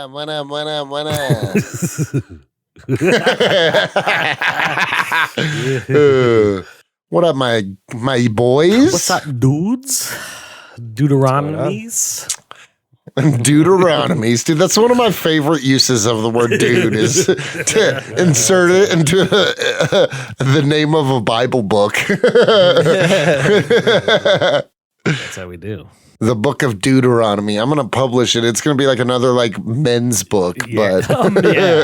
up? What up? What up? What up? What up, my boys? What's up, dudes? Deuteronomies? Deuteronomies, dude. That's one of my favorite uses of the word dude is to insert it into the name of a Bible book. That's how we do. The Book of Duderonomy. I'm gonna publish it. It's gonna be like another like men's book, but yeah.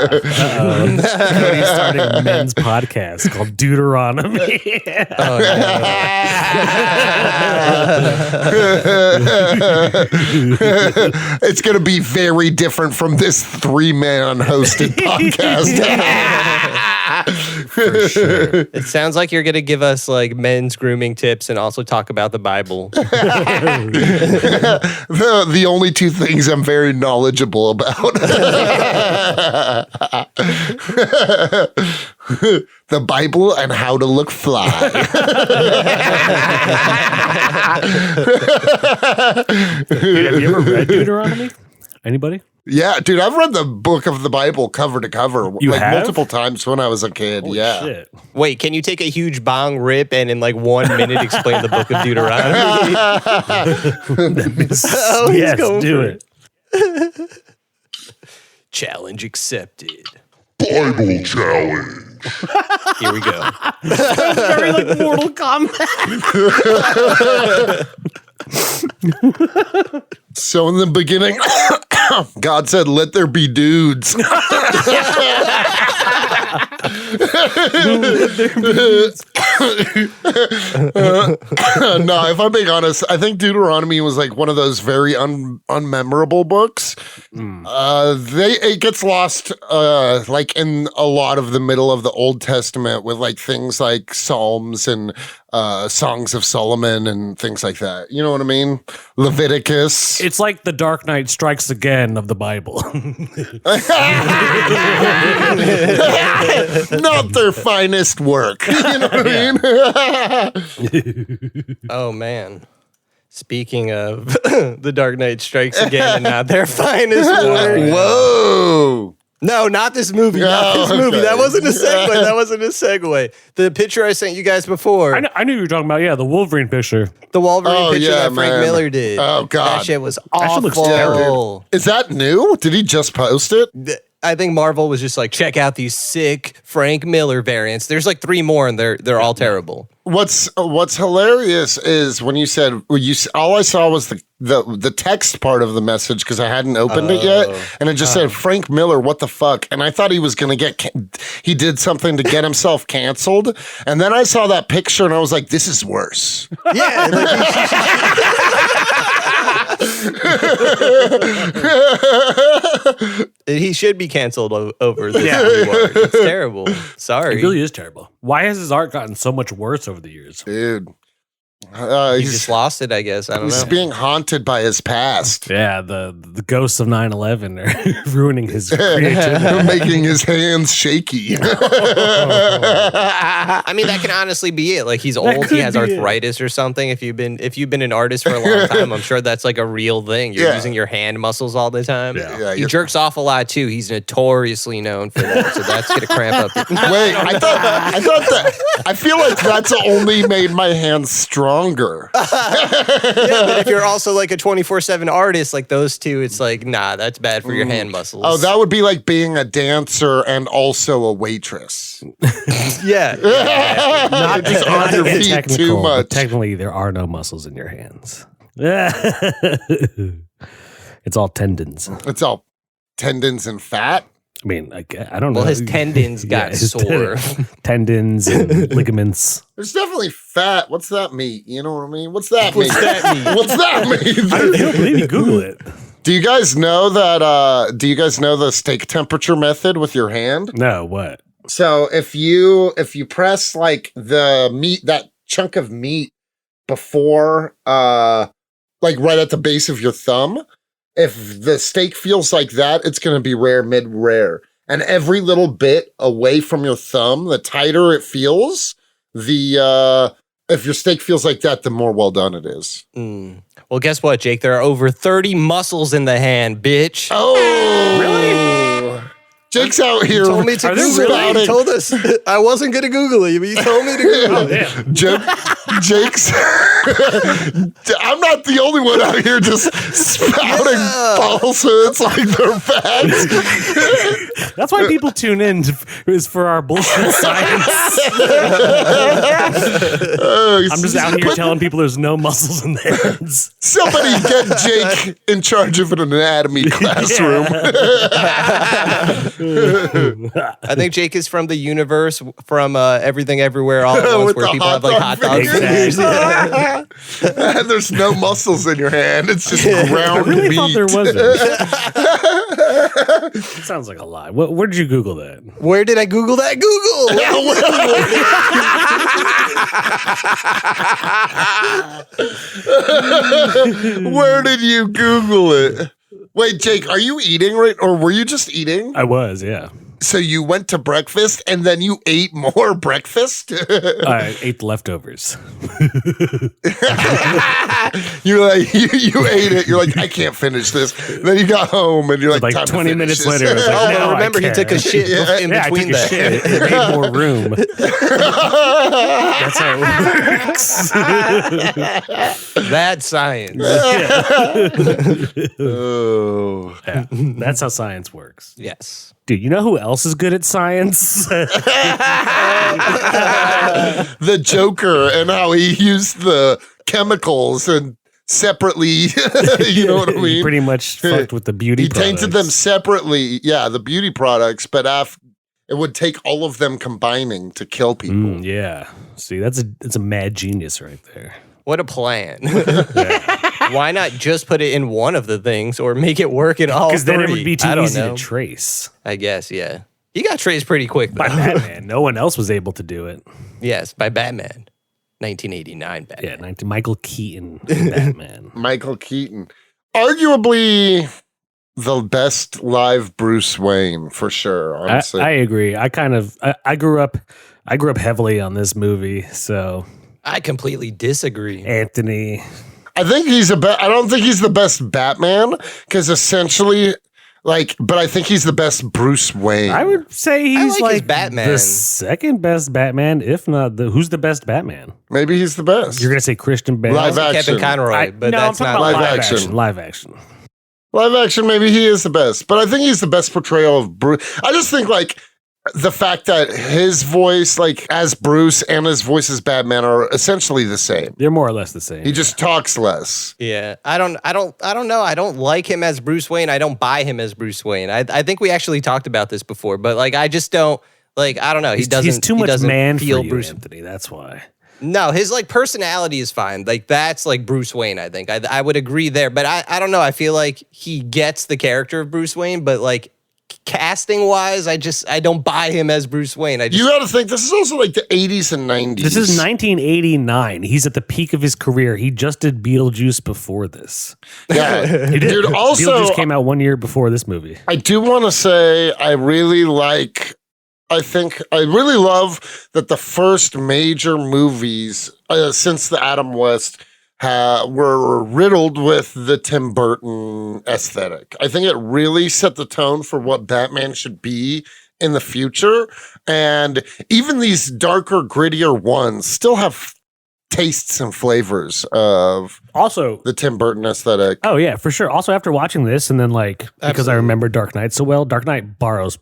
Cody's starting a men's podcast called Deuteronomy. It's gonna be very different from this 3-man hosted podcast. For sure. It sounds like you're going to give us like men's grooming tips and also talk about the Bible. The only two things I'm very knowledgeable about. The Bible and how to look fly. Dude, have you ever read Deuteronomy? Anybody? Yeah, dude, I've read the book of the Bible cover to cover You like have? multiple times when I was a kid. Holy yeah. shit. Wait, can you take a huge bong rip and in like 1 minute explain the Book of Deuteronomy? Oh, Yes, going do for it. Challenge accepted. Bible challenge. Here we go. Very like Mortal Kombat. So in the beginning, God said, "Let there be dudes." No, if I'm being honest, I think Deuteronomy was like one of those very unmemorable books. It gets lost like in a lot of the middle of the Old Testament with like things like Psalms and Songs of Solomon and things like that. You know what I mean? Leviticus. It's like the Dark Knight Strikes Again of the Bible. Not their finest work. You know what I mean? Oh, man. Speaking of The Dark Knight Strikes Again and not their finest work. Whoa. No, not this movie. Not this movie. That wasn't a segue. That wasn't a segue. The picture I sent you guys before. I knew you were talking about, the Wolverine picture. The Wolverine picture that Frank man. Miller did. Oh, God. That shit was That shit looks awful. Is that new? Did he just post it? I think Marvel was just like, check out these sick Frank Miller variants. There's like 3 more and they're all terrible. What's hilarious is when you said all I saw was the text part of the message because I hadn't opened it yet, and it just said Frank Miller, what the fuck? And I thought he was gonna he did something to get himself canceled, and then I saw that picture and I was like, this is worse. Yeah. He should be canceled over this reward. It's terrible. Sorry. It really is terrible. Why has his art gotten so much worse over the years? Dude. He just lost it, I guess. I don't He's know. being haunted by his past. Yeah, the ghosts of 9/11 are ruining his creativity. Making his hands shaky. I mean, that can honestly be it. Like he's old, he has arthritis or something. If you've been an artist for a long time, I'm sure that's like a real thing. You're using your hand muscles all the time. Yeah. He jerks off a lot too. He's notoriously known for that. So that's gonna cramp up. Wait, I thought that I feel like that's only made my hands stronger. Yeah, but if you're also like a 24/7 artist, like those two, it's like, nah, that's bad for your hand muscles. Oh, that would be like being a dancer and also a waitress. yeah. Not just on your feet Technical, too but much. technically, there are no muscles in your hands. It's all tendons. It's all tendons and fat. I mean, I don't know. Well, his tendons got his sore. tendons and ligaments. There's definitely fat. What's that meat? You know what I mean? What's that meat? that mean? What's that mean? I don't believe you. Google it. Do you guys know that? Do you guys know the steak temperature method with your hand? No, what? So if you press like the meat, that chunk of meat before, like right at the base of your thumb, if the steak feels like that, it's going to be rare, mid-rare. And every little bit away from your thumb, the tighter it feels, the If your steak feels like that, the more well done it is. Well, guess what, Jake? There are over 30 muscles in the hand, bitch. Oh, really? Jake's out here. You told me to Google it. You told us I wasn't going to Google it, but you told me to Google it. Jake's. I'm not the only one out here just spouting falsehoods like they're facts. That's why people tune in is for our bullshit science. I'm just out here telling people there's no muscles in their hands. Somebody get Jake in charge of an anatomy classroom. I think Jake is from the universe from Everything Everywhere All at Once, where people have like hot dog fingers. And there's no muscles in your hand. It's just ground I really meat. thought there wasn't. It sounds like a lie. Where did you Google that? Where did I Google that? Google. Where did you Google it? Wait, Jake, are you eating right? Or were you just eating? I was, yeah. So you went to breakfast and then you ate more breakfast? I ate the leftovers. You're like, you ate it. You're like, I can't finish this. Then you got home and you're like, Like time 20 to minutes this. later, I was like, Oh, no, remember I he can't. took a shit in Yeah, I between took a that. shit. It made more room. That's how it works. That's science. Oh. Yeah, that's how science works. Yes. Dude, you know who else is good at science? The Joker and how he used the chemicals and separately, you know what I He mean? pretty much fucked with the beauty He tainted them separately. Yeah, the beauty products, but it would take all of them combining to kill people. Yeah. See, that's a mad genius right there. What a plan. Yeah. Why not just put it in one of the things or make it work in all three? Because then it would be too I don't easy know. to trace. I guess, yeah. He got traced pretty quick, though. By Batman. No one else was able to do it. Yes, by Batman. 1989 Batman. Yeah, Michael Keaton Batman. Michael Keaton. Arguably the best live Bruce Wayne, for sure, honestly. I agree. I grew up heavily on this movie, so I completely disagree. Anthony. I think I don't think he's the best Batman, because essentially, but I think he's the best Bruce Wayne. I would say he's like his like Batman. the second best Batman, if not who's the best Batman? Maybe he's the best. You're gonna say Christian Bale? Live action. Kevin Conroy, but no, that's I'm not talking about live action. Live action. Live action, maybe he is the best, but I think he's the best portrayal of Bruce. I just think the fact that his voice, as Bruce, and his voice as Batman are essentially the same. They're more or less the same. He just talks less. Yeah, I don't know. I don't like him as Bruce Wayne. I don't buy him as Bruce Wayne. I think we actually talked about this before, but I just don't I don't know. He's too much man feel for you, Bruce. Anthony. That's why. No, his personality is fine. That's Bruce Wayne. I think I would agree there, but I don't know. I feel like he gets the character of Bruce Wayne, but casting wise, I don't buy him as Bruce Wayne. You got to think this is also the 80s and 90s. This is 1989. He's at the peak of his career. He just did Beetlejuice before this. Yeah, He did. dude. Also, Beetlejuice came out 1 year before this movie. I do want to say I really love that the first major movies since the Adam West were riddled with the Tim Burton aesthetic. I think it really set the tone for what Batman should be in the future. And even these darker, grittier ones still have tastes and flavors of Also, the Tim Burton aesthetic. oh yeah, for sure. Also, after watching this, and then because I remember Dark Knight so well, Dark Knight borrows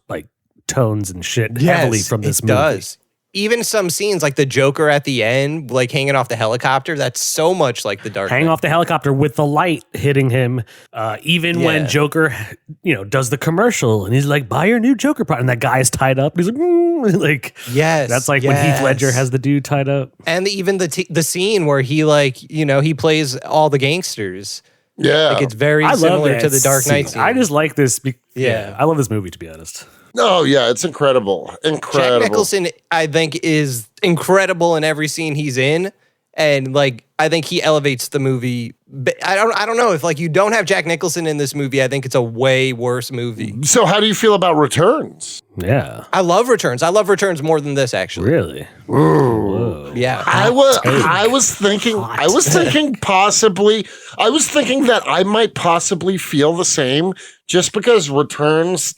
tones and shit heavily from this movie. It does. Even some scenes like the Joker at the end, hanging off the helicopter, that's so much like the Dark Hang Knight. off the helicopter with the light hitting him. Even when Joker, does the commercial and he's like, "Buy your new Joker product," and that guy is tied up. And he's like, Yes, that's when Heath Ledger has the dude tied up. And even the scene where he he plays all the gangsters. Yeah. It's very I love similar that to the Dark Knight scene. I just like this. Yeah. I love this movie, to be honest. Oh, yeah, it's incredible. Incredible. Jack Nicholson, I think, is incredible in every scene he's in. And, I think he elevates the movie But I don't know if like you don't have Jack Nicholson in this movie. I think it's a way worse movie. So how do you feel about Returns? Yeah. I love Returns. I love Returns more than this actually. Really? Ooh. Yeah. I was thinking that I might possibly feel the same just because Returns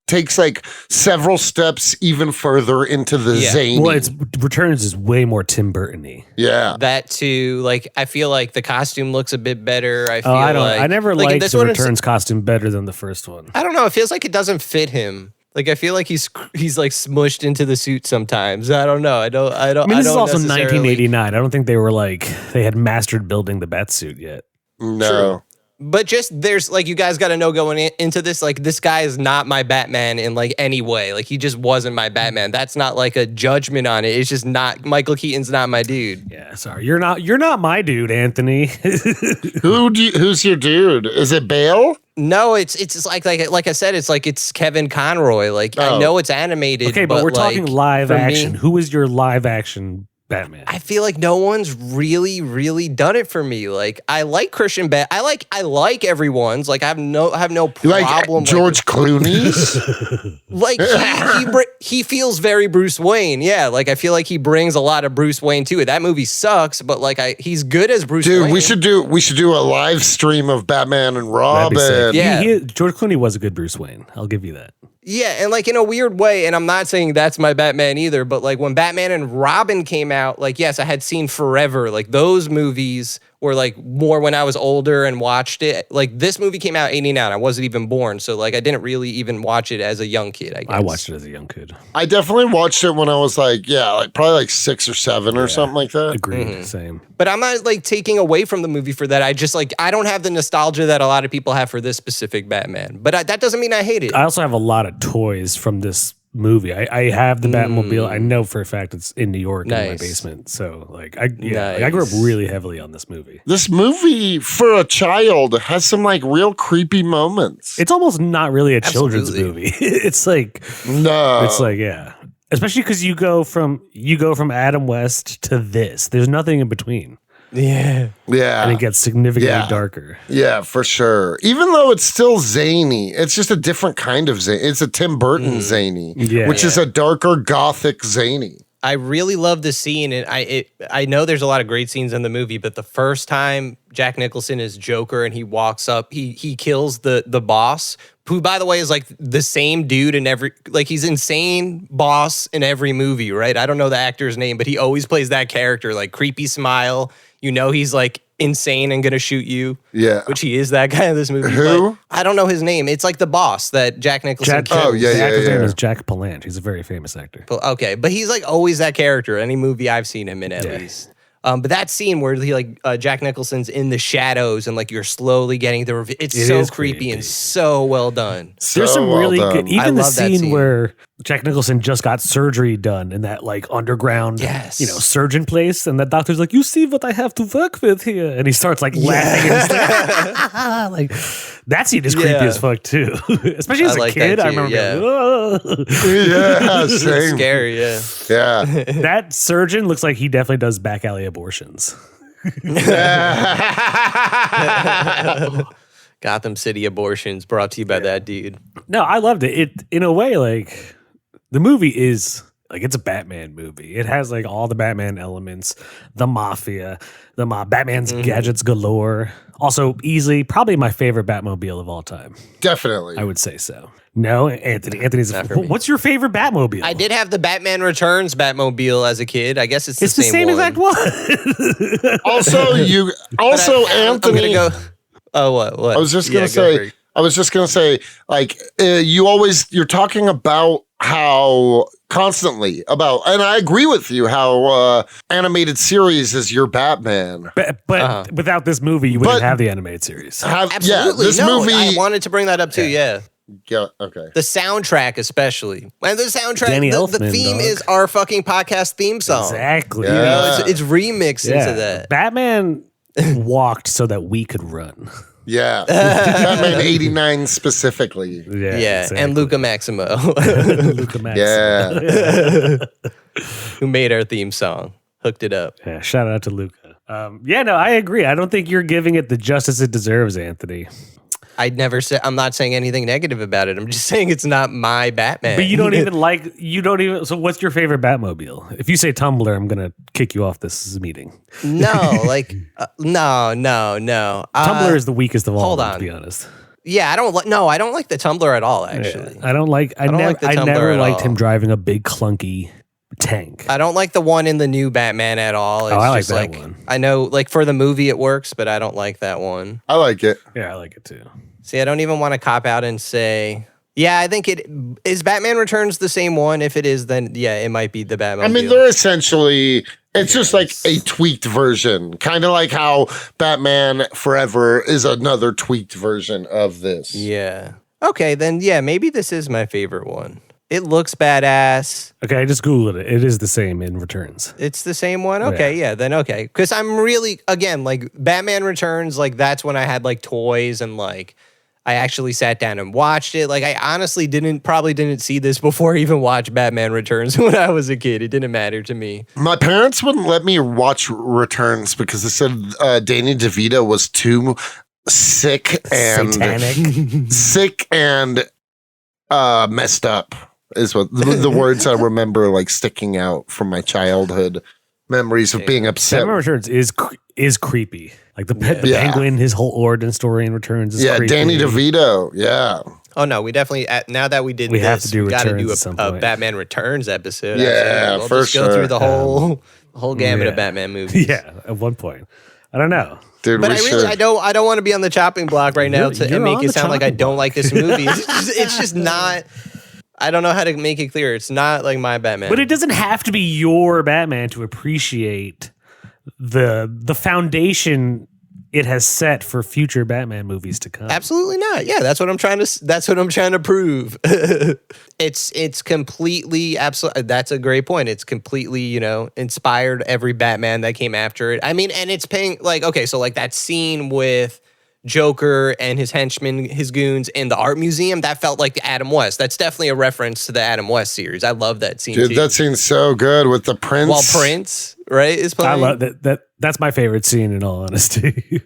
takes like several steps even further into the zany. Well, Returns is way more Tim Burton-y. Yeah. That too, like I feel like the costume looks a bit better. I never liked this the one, Returns costume better than the first one. I don't know. It feels like it doesn't fit him. Like I feel like he's like smushed into the suit sometimes. I don't know. I mean, this is also 1989. I don't think they had mastered building the Batsuit yet. No. True. But just there's like you guys got to know going into this, like this guy is not my Batman in like any way. Like he just wasn't my Batman. That's not like a judgment on it. It's just not Michael Keaton's not my dude. Yeah, sorry. You're not my dude, Anthony. Who's your dude? Is it Bale? No, it's just like I said, it's Kevin Conroy. Like I know it's animated. Okay, but we're talking live action. Me, who is your live action Batman? I feel like no one's really done it for me. Like I like Christian Bale. I like everyone's. Like I have no problem. Like George Clooney's? Like he feels very Bruce Wayne. Yeah, like I feel like he brings a lot of Bruce Wayne to it. That movie sucks, but like he's good as Bruce Wayne. Dude, we should do a live stream of Batman and Robin. Yeah. George Clooney was a good Bruce Wayne. I'll give you that. Yeah, and like in a weird way, and I'm not saying that's my Batman either, but like when Batman and Robin came out, like yes, I had seen Forever, like those movies were like more when I was older and watched it. Like this movie came out 89, I wasn't even born, so like I didn't really even watch it as a young kid, I guess. I watched it as a young kid. I definitely watched it when I was like probably like 6 or 7 or something like that. Agreed, same. But I'm not like taking away from the movie for that. I just like I don't have the nostalgia that a lot of people have for this specific Batman. But that doesn't mean I hate it. I also have a lot of toys from this movie. I have the Batmobile. I know for a fact it's in New York in my basement. So like I grew up really heavily on this movie. This movie for a child has some like real creepy moments. It's almost not really a children's movie. It's like especially because you go from Adam West to this. There's nothing in between. Yeah. And it gets significantly darker. Yeah, for sure. Even though it's still zany, it's just a different kind of zany. It's a Tim Burton zany, which is a darker gothic zany. I really love the scene, and I know there's a lot of great scenes in the movie, but the first time Jack Nicholson is Joker and he walks up, he kills the boss, who by the way is like the same dude in every, like he's insane boss in every movie, right? I don't know the actor's name, but he always plays that character, like creepy smile. You know he's like insane and gonna shoot you. Yeah. Which he is that guy in this movie. Who? But I don't know his name. It's like the boss that Jack Nicholson kills. The actor's name is Jack Palance. He's a very famous actor. Okay, but he's like always that character. Any movie I've seen him in, at least. But that scene where he like Jack Nicholson's in the shadows and like you're slowly getting the it's so creepy and so well done. There's some really good, even the scene where Jack Nicholson just got surgery done in that like underground, surgeon place, and that doctor's like, "You see what I have to work with here," and he starts like laughing. And like that scene is creepy as fuck too, especially as a kid. I remember going, same. Scary, yeah. That surgeon looks like he definitely does back alley abortions. Gotham City abortions brought to you by that dude. No, I loved it. It in a way, like the movie is like it's a Batman movie. It has like all the Batman elements, the mafia, Batman's gadgets galore. Also, easily probably my favorite Batmobile of all time. Definitely, I would say so. No, Anthony's. What's your favorite Batmobile? I did have the Batman Returns Batmobile as a kid. I guess it's the same exact one. Anthony. What? I was just gonna say, like you're talking about how constantly about, and I agree with you, how animated series is your Batman. But without this movie, you wouldn't have the animated series. Absolutely, this movie. I wanted to bring that up too. Yeah. Yeah, okay. The soundtrack, especially. And the soundtrack, the theme is our fucking podcast theme song. Exactly. You know, it's remixed into that. Batman walked so that we could run. Yeah. Batman 89 specifically. Yeah. Exactly. And Luca Maximo. Yeah. Who made our theme song. Hooked it up. Yeah, shout out to Luca. No, I agree. I don't think you're giving it the justice it deserves, Anthony. I'm not saying anything negative about it. I'm just saying it's not my Batman. But so what's your favorite Batmobile? If you say Tumblr, I'm going to kick you off this meeting. No. No. Tumblr is the weakest of all, hold on. To be honest. Yeah, I don't like the Tumblr at all, actually. Yeah, I never liked him driving a big clunky tank. I don't like the one in the new Batman at all. It's I like just that one. I know, like, for the movie it works, but I don't like that one. I like it. Yeah, I like it too. See, I don't even want to cop out and say, yeah, I think it is. Batman Returns the same one. If it is, then yeah, it might be the Batmobile. I mean, they're essentially, it's just like a tweaked version, kind of like how Batman Forever is another tweaked version of this. Yeah. Okay, then yeah, maybe this is my favorite one. It looks badass. Okay, I just Googled it. It is the same in Returns. It's the same one? Okay, yeah, then okay. Because I'm really, again, like, Batman Returns, like, that's when I had, like, toys and, like, I actually sat down and watched it. Like, I honestly probably didn't see this before I even watched Batman Returns when I was a kid. It didn't matter to me. My parents wouldn't let me watch Returns because they said Danny DeVito was too sick and messed up. Is what the words I remember, like, sticking out from my childhood memories of being upset. Batman Returns is creepy. Like the penguin, his whole origin story in Returns is creepy. Danny DeVito. Yeah. Oh no, we definitely now that we did this, have to do we got to do Returns at a some Batman Returns episode. Yeah, we'll for just sure. go through the whole gamut of Batman movies. Yeah, at one point. I don't know. Dude, but I don't want to be on the chopping block right now to make it sound like I don't like this movie. It's just not. I don't know how to make it clear. It's not like my Batman. But it doesn't have to be your Batman to appreciate the foundation it has set for future Batman movies to come. Absolutely not. Yeah, that's what I'm trying to prove. It's completely absolutely. That's a great point. It's completely, inspired every Batman that came after it. I mean, and it's paying, like, okay, so like that scene with Joker and his henchmen, his goons in the art museum, that felt like the Adam West. That's definitely a reference to the Adam West series. I love that scene. Dude, that scene's so good with the Prince. While Prince, right, is playing. I love that. That's my favorite scene, in all honesty.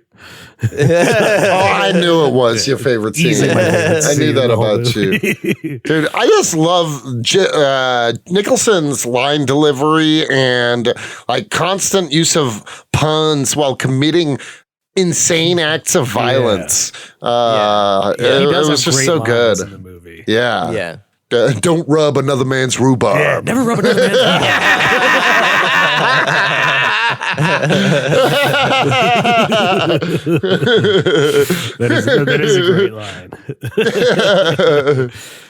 I knew it was your favorite scene. I knew that about you. Dude, I just love Nicholson's line delivery and, like, constant use of puns while committing insane acts of violence. It was just so good. In the movie. Yeah. Don't rub another man's rhubarb. Yeah, never rub another man's rhubarb. That is a great line.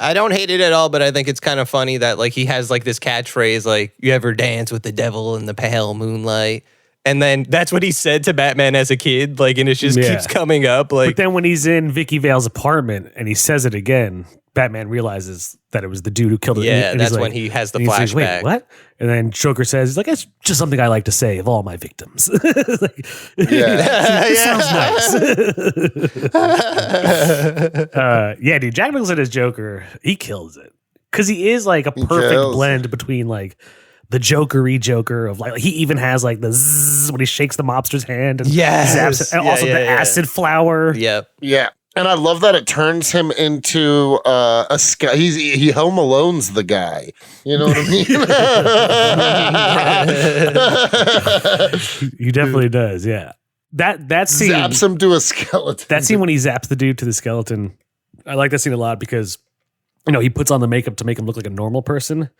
I don't hate it at all, but I think it's kind of funny that, like, he has, like, this catchphrase, like, you ever dance with the devil in the pale moonlight? And then that's what he said to Batman as a kid, like, and it just keeps coming up. Like, but then when he's in Vicky Vale's apartment and he says it again, Batman realizes that it was the dude who killed him. Yeah, that's when he has the flashback. Like, wait, what? And then Joker says, like, it's just something I like to say of all my victims. Like, it sounds nice. Dude, Jack Nicholson as Joker, he kills it. Because he is, like, a perfect blend between, like, the Joker-y Joker of, like, he even has, like, the zzz when he shakes the mobster's hand and zaps it, and also the acid flower. Yep. Yeah. And I love that it turns him into a sky. He Home Alone's the guy. You know what I mean? He definitely does. Yeah. That scene zaps him to a skeleton. That scene when he zaps the dude to the skeleton. I like that scene a lot because, he puts on the makeup to make him look like a normal person.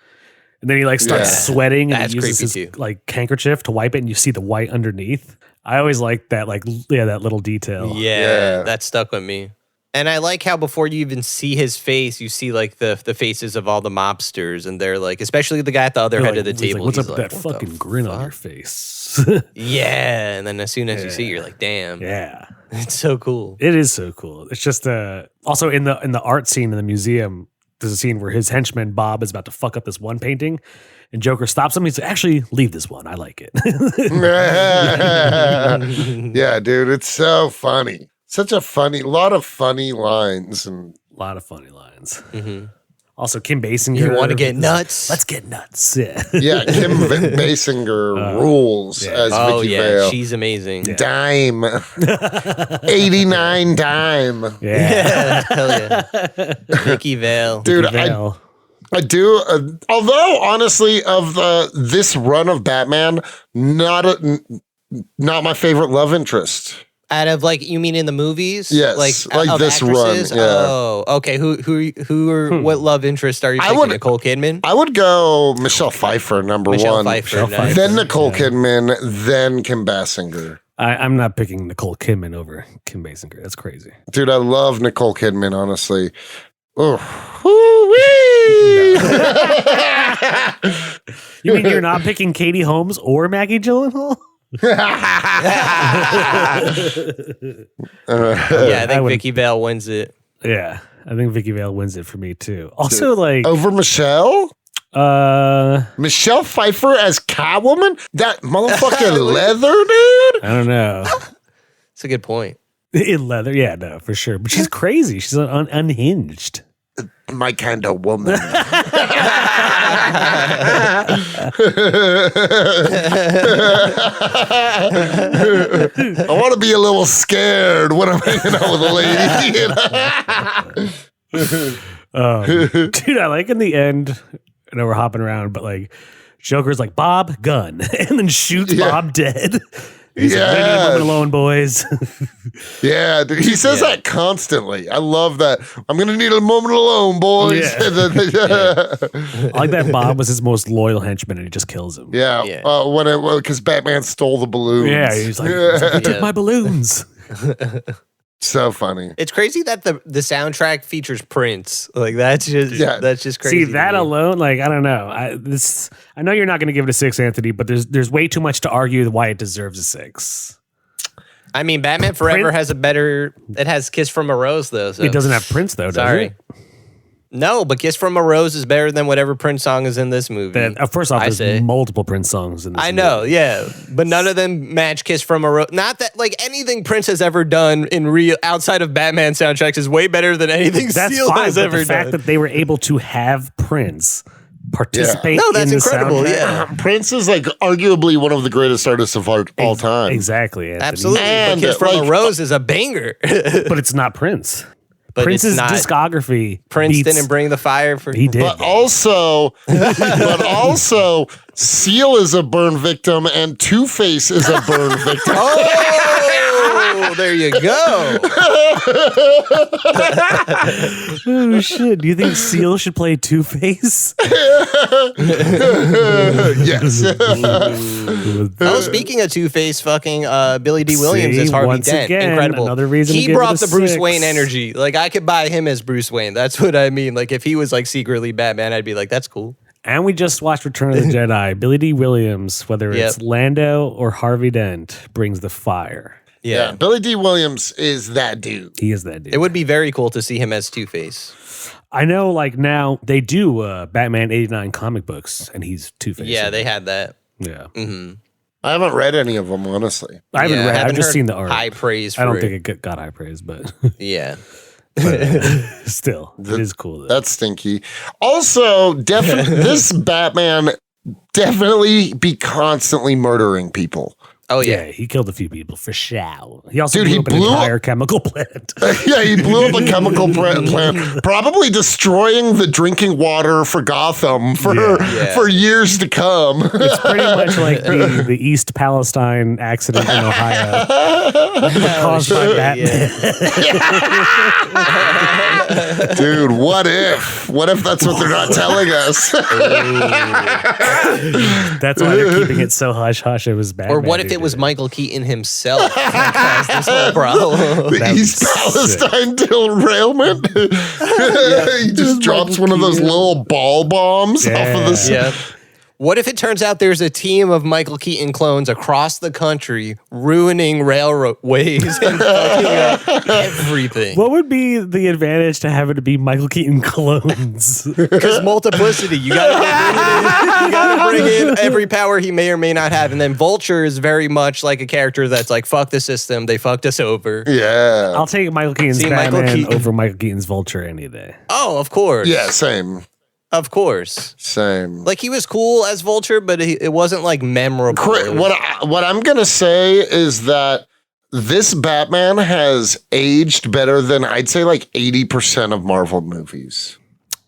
And then he, like, starts sweating and he uses his too. Like, handkerchief to wipe it and you see the white underneath. I always like that, like, that little detail. Yeah, that stuck with me. And I like how before you even see his face, you see, like, the faces of all the mobsters, and they're like, especially the guy at the other head of the table. Like, what's up with that fucking grin on your face? Yeah, and then as soon as you see it, you're like, damn. Yeah. It's so cool. It is so cool. It's just also in the art scene in the museum, there's a scene where his henchman Bob is about to fuck up this one painting, and Joker stops him. He's like, actually, leave this one. I like it. Yeah, dude, it's so funny. Such a lot of funny lines. A lot of funny lines. Mm-hmm. Also, Kim Basinger. You want to get nuts? Let's get nuts. Yeah. Yeah, Kim Basinger rules as Vicky Vale. She's amazing. Yeah. Dime. 89 dime. Yeah. Hell yeah. Vicky Vale. Dude, Vicky Vale. I do. Although, honestly, of this run of Batman, not my favorite love interest. Out of you mean in the movies? Yes, like of this actresses? run. Yeah. Oh, okay. Who are what love interest are you taking? Nicole Kidman? I would go Michelle Pfeiffer, number one. Pfeiffer, nice. Then Nicole Kidman, then Kim Basinger. I'm not picking Nicole Kidman over Kim Basinger. That's crazy. Dude, I love Nicole Kidman, honestly. Oh. You mean you're not picking Katie Holmes or Maggie Gyllenhaal? I think Vicky Vale wins it. Yeah, I think Vicky Vale wins it for me too. Also, over Michelle? Michelle Pfeiffer as Catwoman? That motherfucking leather, dude? I don't know. That's a good point. In leather, yeah, no, for sure. But she's crazy. She's unhinged. My kind of woman. I want to be a little scared when I'm hanging out with a lady. Dude, I like in the end, I know we're hopping around, but Joker's like, Bob, gun, and then shoots Bob dead. He's like, leave me alone, boys. Yeah, dude, he says that constantly. I love that. I'm going to need a moment alone, boys. Yeah. I like that Bob was his most loyal henchman and he just kills him. Yeah. Because Batman stole the balloons. Yeah, he's like, he took my balloons. So funny. It's crazy that the soundtrack features Prince. That's just crazy. See, that alone, I don't know. I know you're not going to give it a 6, Anthony, but there's way too much to argue why it deserves a 6. I mean, Batman Forever has it has Kiss from a Rose, though. So. It doesn't have Prince, though, does it? No, but Kiss from a Rose is better than whatever Prince song is in this movie. First off, there's multiple Prince songs in this movie. I know, yeah. But none of them match Kiss from a Rose. Not that, anything Prince has ever done outside of Batman soundtracks is way better than anything Seal has ever done. The fact that they were able to have Prince participate No, that's in the incredible, soundtrack. yeah. Prince is arguably one of the greatest artists of all time. Exactly, Anthony. Absolutely. And, but Kiss from a Rose is a banger. But it's not Prince. But Prince's discography. Prince didn't bring the fire for. He did. But also, Seal is a burn victim and Two-Face is a burn victim. Oh, there you go. Oh shit! Do you think Seal should play Two-Face? Yes. Speaking of Two-Face, fucking Billy D. Williams See, as Harvey once Dent. again, Incredible. another reason to he give brought it the a Bruce 6. Wayne energy. I could buy him as Bruce Wayne. That's what I mean. If he was secretly Batman, I'd be like, that's cool. And we just watched Return of the Jedi. Billy D. Williams, whether it's Lando or Harvey Dent, brings the fire. Yeah. Billy D. Williams is that dude. He is that dude. It would be very cool to see him as Two-Face. I know, now they do Batman 89 comic books, and he's Two-Face. Yeah, they had that. Yeah. Mm-hmm. I haven't read any of them, honestly. I haven't read. I've just seen the art. High praise for I don't it. think it got high praise, but Yeah. still, it is cool. Though. That's stinky. Also, this Batman definitely be constantly murdering people. Oh, yeah, yeah. he killed a few people for sure. He also Dude, blew up an entire chemical plant. Yeah, he blew up a chemical plant, probably destroying the drinking water for Gotham for years to come. It's pretty much like the East Palestine accident in Ohio caused by Batman. Dude, what if? What if that's what they're not telling us? That's why they're keeping it so hush-hush. It was Batman. Or what if it was Michael Keaton himself that caused this whole problem? The East Palestine derailment. He just drops one of those little ball bombs off of the. Yeah. What if it turns out there's a team of Michael Keaton clones across the country ruining railways and fucking up everything? What would be the advantage to having to be Michael Keaton clones? Because multiplicity, you gotta bring in every power he may or may not have. And then Vulture is very much like a character that's like, fuck the system, they fucked us over. Yeah. I'll take Michael Keaton's Batman over Michael Keaton's Vulture any day. Oh, of course. Yeah, same. Of course. Same. Like, he was cool as Vulture, but it wasn't like memorable. What I'm going to say is that this Batman has aged better than I'd say like 80% of Marvel movies.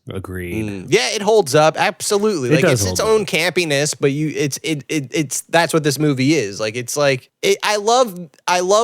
Agreed. Yeah, it holds up. Absolutely. Like, it's its own up. campiness, but it's that's what this movie is. Like, it's like I love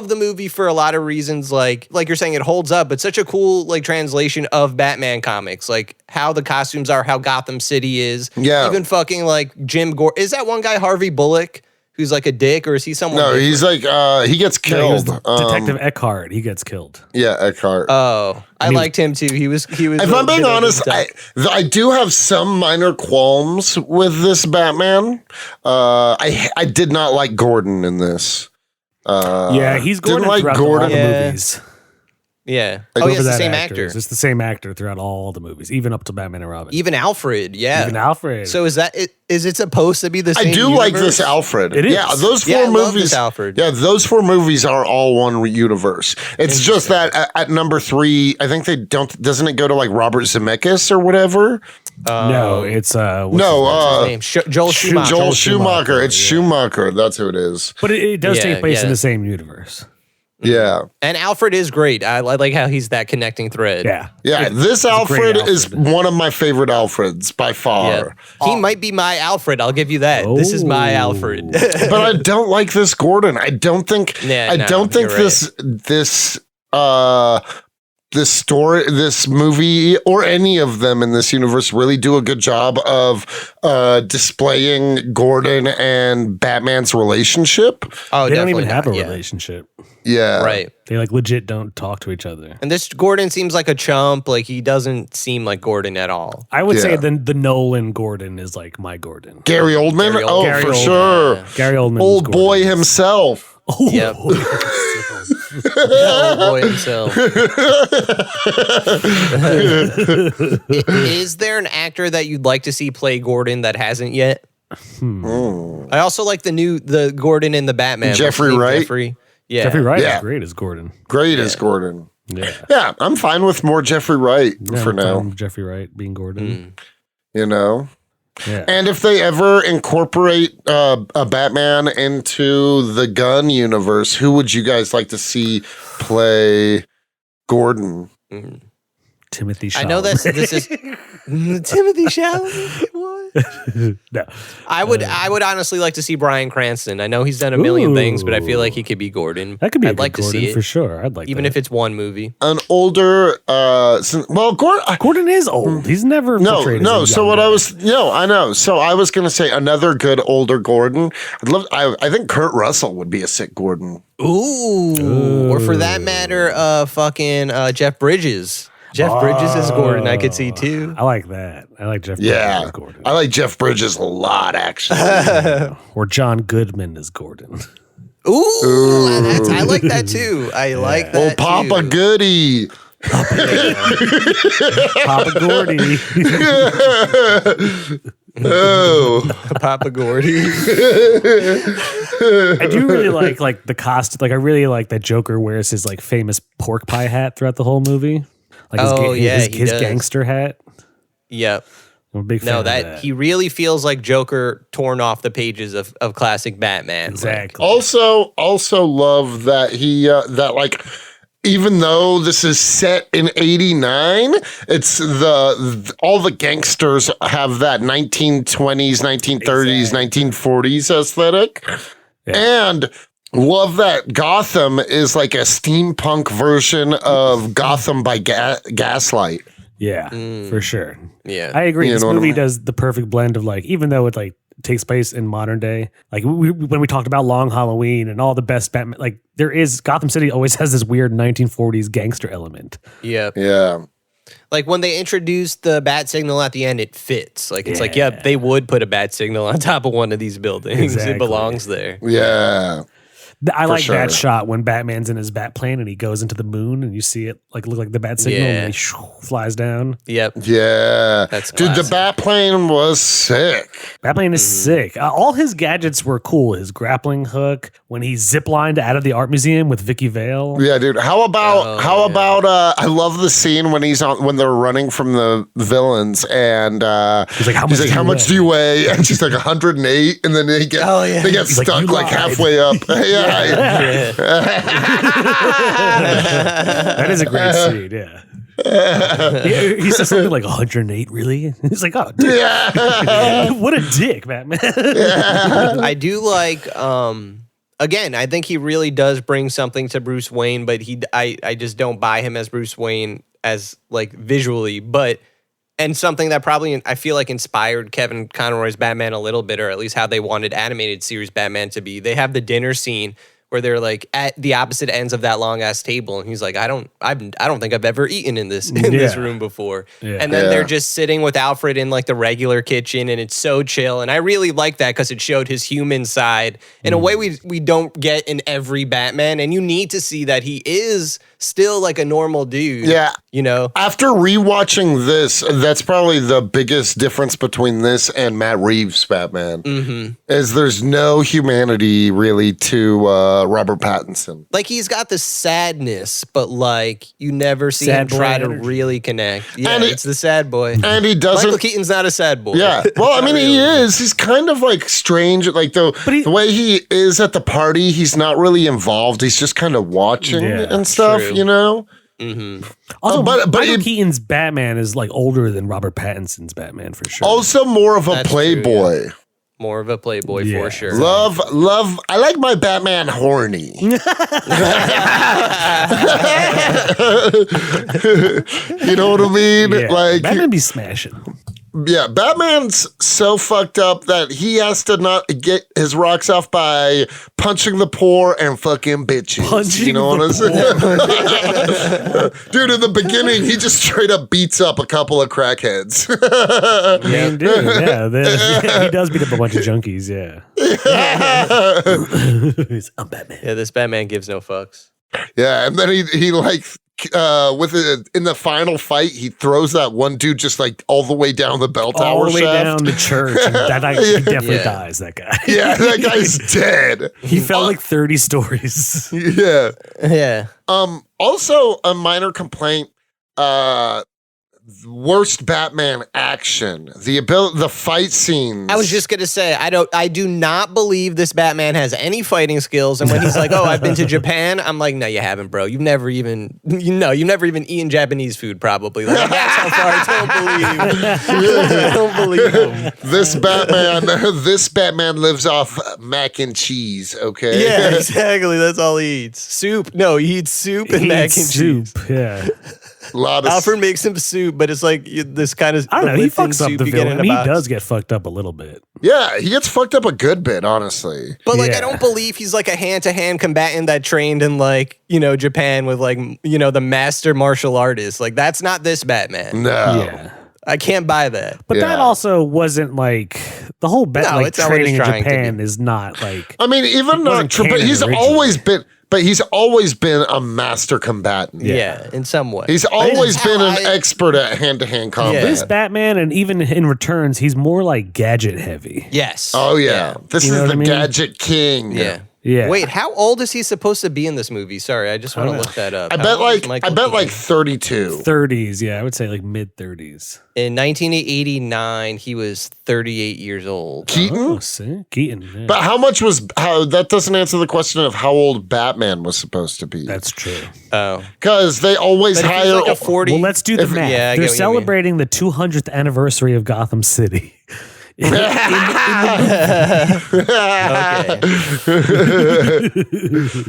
the movie for a lot of reasons. Like you're saying, it holds up, but such a cool like translation of Batman comics, like how the costumes are, how Gotham City is. Yeah. Even fucking like Jim Gordon. Is that one guy Harvey Bullock who's like a dick, or is he someone? No, different? he's like he gets killed. Detective Eckhart, he gets killed. Yeah, Eckhart. Oh, I liked him too. He was. If I'm being honest, I do have some minor qualms with this Batman. I did not like Gordon in this. Yeah, he's Gordon didn't like throughout Gordon. all the movies. Yeah. Like, Oh, yeah, it's the That same actor. actor. It's the same actor throughout all the movies, even up to Batman and Robin. Even Alfred. Yeah. Even Alfred. So is it supposed to be the same? I do like this Alfred. It is. Yeah, those four Yeah, I love movies. this Alfred. Yeah, those four movies are all one universe. It's just that at number 3, I think they don't. Doesn't it go to like Robert Zemeckis or whatever? no, it's No, Joel Schumacher. Joel Schumacher. It's Schumacher. That's who it is. but it does Yeah, take place in yeah. the same universe. Yeah. And Alfred is great. I like how he's that connecting thread. Yeah, Yeah, this a great Alfred is Alfred. one of my favorite Alfreds by Yeah. far. He might be my Alfred. I'll give you that. This is my Alfred. But I don't like this Gordon. I don't think Yeah, I no, don't think you're this story, this movie, or any of them in this universe really do a good job of displaying Gordon and Batman's relationship. Oh, they don't definitely even have a not, yeah. relationship. Yeah. Right. They like legit don't talk to each other. And this Gordon seems like a chump. Like, he doesn't seem like Gordon at all. I would say Yeah. the Nolan Gordon is like my Gordon. Gary Oldman? Gary Oh, Gary for Oldman. sure. Gary Oldman, Old boy himself. Oh, Yep. Oh, boy himself. Is there an actor that you'd like to see play Gordon that hasn't yet? I also like the Gordon in the Batman. Jeffrey Like, Wright? Jeffrey. Yeah. Jeffrey Wright Yeah. is great as Gordon. Great as Gordon. Yeah, Yeah, I'm fine with more Jeffrey Wright for I'm now. fine with Jeffrey Wright being Gordon. You know? Yeah. And if they ever incorporate a Batman into the Gunn universe, who would you guys like to see play Gordon? Timothy Chalamet. I know this is Timothy Chalamet. What? No. I would honestly like to see Bryan Cranston. I know he's done a million things, but I feel like he could be Gordon. That could be I'd like Gordon to see it for sure. I'd like even that. if it's one movie. An older, Gordon. Gordon is old. He's never portrayed as a So young what guy. I know. So I was gonna say another good older Gordon. I think Kurt Russell would be a sick Gordon. Ooh. Or for that matter, fucking Jeff Bridges. Jeff Bridges is Gordon. I could see too. I like that. I like Jeff Bridges Yeah, as Gordon. I like Jeff Bridges a lot, actually. Or John Goodman as Gordon. Ooh, I like that too. I like that. Oh, Papa too. Goody. Papa Gordy. Oh, Papa Gordy. I do really like the costume. Like I really like that Joker wears his like famous pork pie hat throughout the whole movie. Like his does. gangster hat. Yep. I'm a big fan No, of that he really feels like Joker torn off the pages of classic Batman. exactly. also love that he even though this is set in 89, it's all the gangsters have that 1920s, 1930s, 1940s aesthetic. Yeah. And love that Gotham is like a steampunk version of Gotham by Gaslight. Yeah, for sure. Yeah. I agree. You This know what I movie mean? does the perfect blend of like, even though it like takes place in modern day, like when we talked about Long Halloween and all the best Batman, like there is Gotham City always has this weird 1940s gangster element. Yep. Yeah. Like when they introduced the bat signal at the end, it fits. Like it's like, yeah, they would put a bat signal on top of one of these buildings. Exactly. It belongs there. Yeah. I like that shot when Batman's in his bat plane and he goes into the moon and you see it like look like the bat signal and he flies down. Yep. Yeah. That's dude, classic. the bat plane was sick. Batman is sick. All his gadgets were cool. His grappling hook, when he ziplined out of the art museum with Vicky Vale. Yeah, dude. How about I love the scene when when they're running from the villains and he's like, how much do you weigh? And she's like 108, and then they get stuck like halfway up. That is a great scene, yeah. He says something like 108, really? He's like, oh, dude. Yeah. What a dick, Batman. I do like, again, I think he really does bring something to Bruce Wayne, but I just don't buy him as Bruce Wayne as like visually, and something that probably I feel like inspired Kevin Conroy's Batman a little bit, or at least how they wanted animated series Batman to be. They have the dinner scene where they're like at the opposite ends of that long ass table, and he's like, I don't think I've ever eaten in this room before. Yeah. And then they're just sitting with Alfred in like the regular kitchen, and it's so chill. And I really like that because it showed his human side in a way we don't get in every Batman. And you need to see that he is still like a normal dude. Yeah. You know? After rewatching this, that's probably the biggest difference between this and Matt Reeves' Batman. Is there's no humanity really to Robert Pattinson. Like he's got the sadness, but like you never see him try to really connect. Yeah, it's the sad boy. And he doesn't. Michael Keaton's not a sad boy. Yeah. Well, I mean, he is. He's kind of like strange. Like the way he is at the party, he's not really involved. He's just kind of watching and stuff, you know? Also, Michael Keaton's Batman is like older than Robert Pattinson's Batman for sure. Also more of a playboy. True, more of a playboy for sure. Love. I like my Batman horny. You know what I mean? Yeah. Like Batman be smashing. Yeah, Batman's so fucked up that he has to not get his rocks off by punching the poor and fucking bitches. You know what I'm saying? Dude, in the beginning, he just straight up beats up a couple of crackheads. He does beat up a bunch of junkies, I'm Batman. Yeah, this Batman gives no fucks. Yeah, and then he like in the final fight, he throws that one dude just like all the way down the bell tower all the way shaft. down the church. And he definitely dies. That guy. Yeah, that guy's dead. He fell like 30 stories. Yeah. Also, a minor complaint. Worst Batman action. The fight scenes. I was just gonna say, I do not believe this Batman has any fighting skills. And when he's like, "Oh, I've been to Japan," I'm like, "No, you haven't, bro. You've never even eaten Japanese food, probably." Like, that's how far I don't believe him. This Batman lives off mac and cheese. Okay. Yeah, exactly. That's all he eats. Soup. No, he eats soup and mac and cheese. Yeah. Alfred makes him soup, but it's like this kind of. I don't know. He fucks up the villain. He does get fucked up a little bit. Yeah, he gets fucked up a good bit, honestly. But like, I don't believe he's like a hand-to-hand combatant that trained in like Japan with like the master martial artist. Like that's not this Batman. No. Yeah. I can't buy that. But that also wasn't like the whole training in Japan is not like. I mean, even not true, but he's always been. But he's always been a master combatant. Yeah, in some way. He's always been an expert at hand-to-hand combat. This Batman, and even in Returns, he's more like gadget heavy. Yes. Oh, yeah. This is the gadget king. Yeah. Yeah. Wait, how old is he supposed to be in this movie? Sorry, I just want to look that up. I bet like 32. 30s, yeah. I would say like mid 30s. In 1989, he was 38 years old. Keaton? Oh, see? Keaton. Yeah. But that doesn't answer the question of how old Batman was supposed to be. That's true. Oh. Because they always hire like a 40. Well, let's do the math. Yeah, they're celebrating the 200th anniversary of Gotham City. Okay.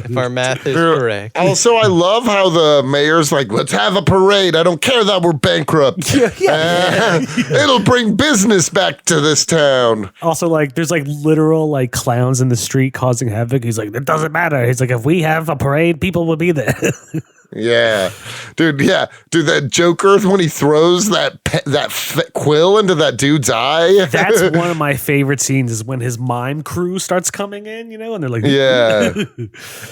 If our math is correct. Also, I love how the mayor's like, let's have a parade. I don't care that we're bankrupt. It'll bring business back to this town. Also, like, there's like literal like clowns in the street causing havoc. He's like, it doesn't matter. He's like, if we have a parade, people will be there. Yeah. Dude, that Joker, when he throws that quill into that dude's eye. That's one of my favorite scenes is when his mime crew starts coming in, and they're like, yeah.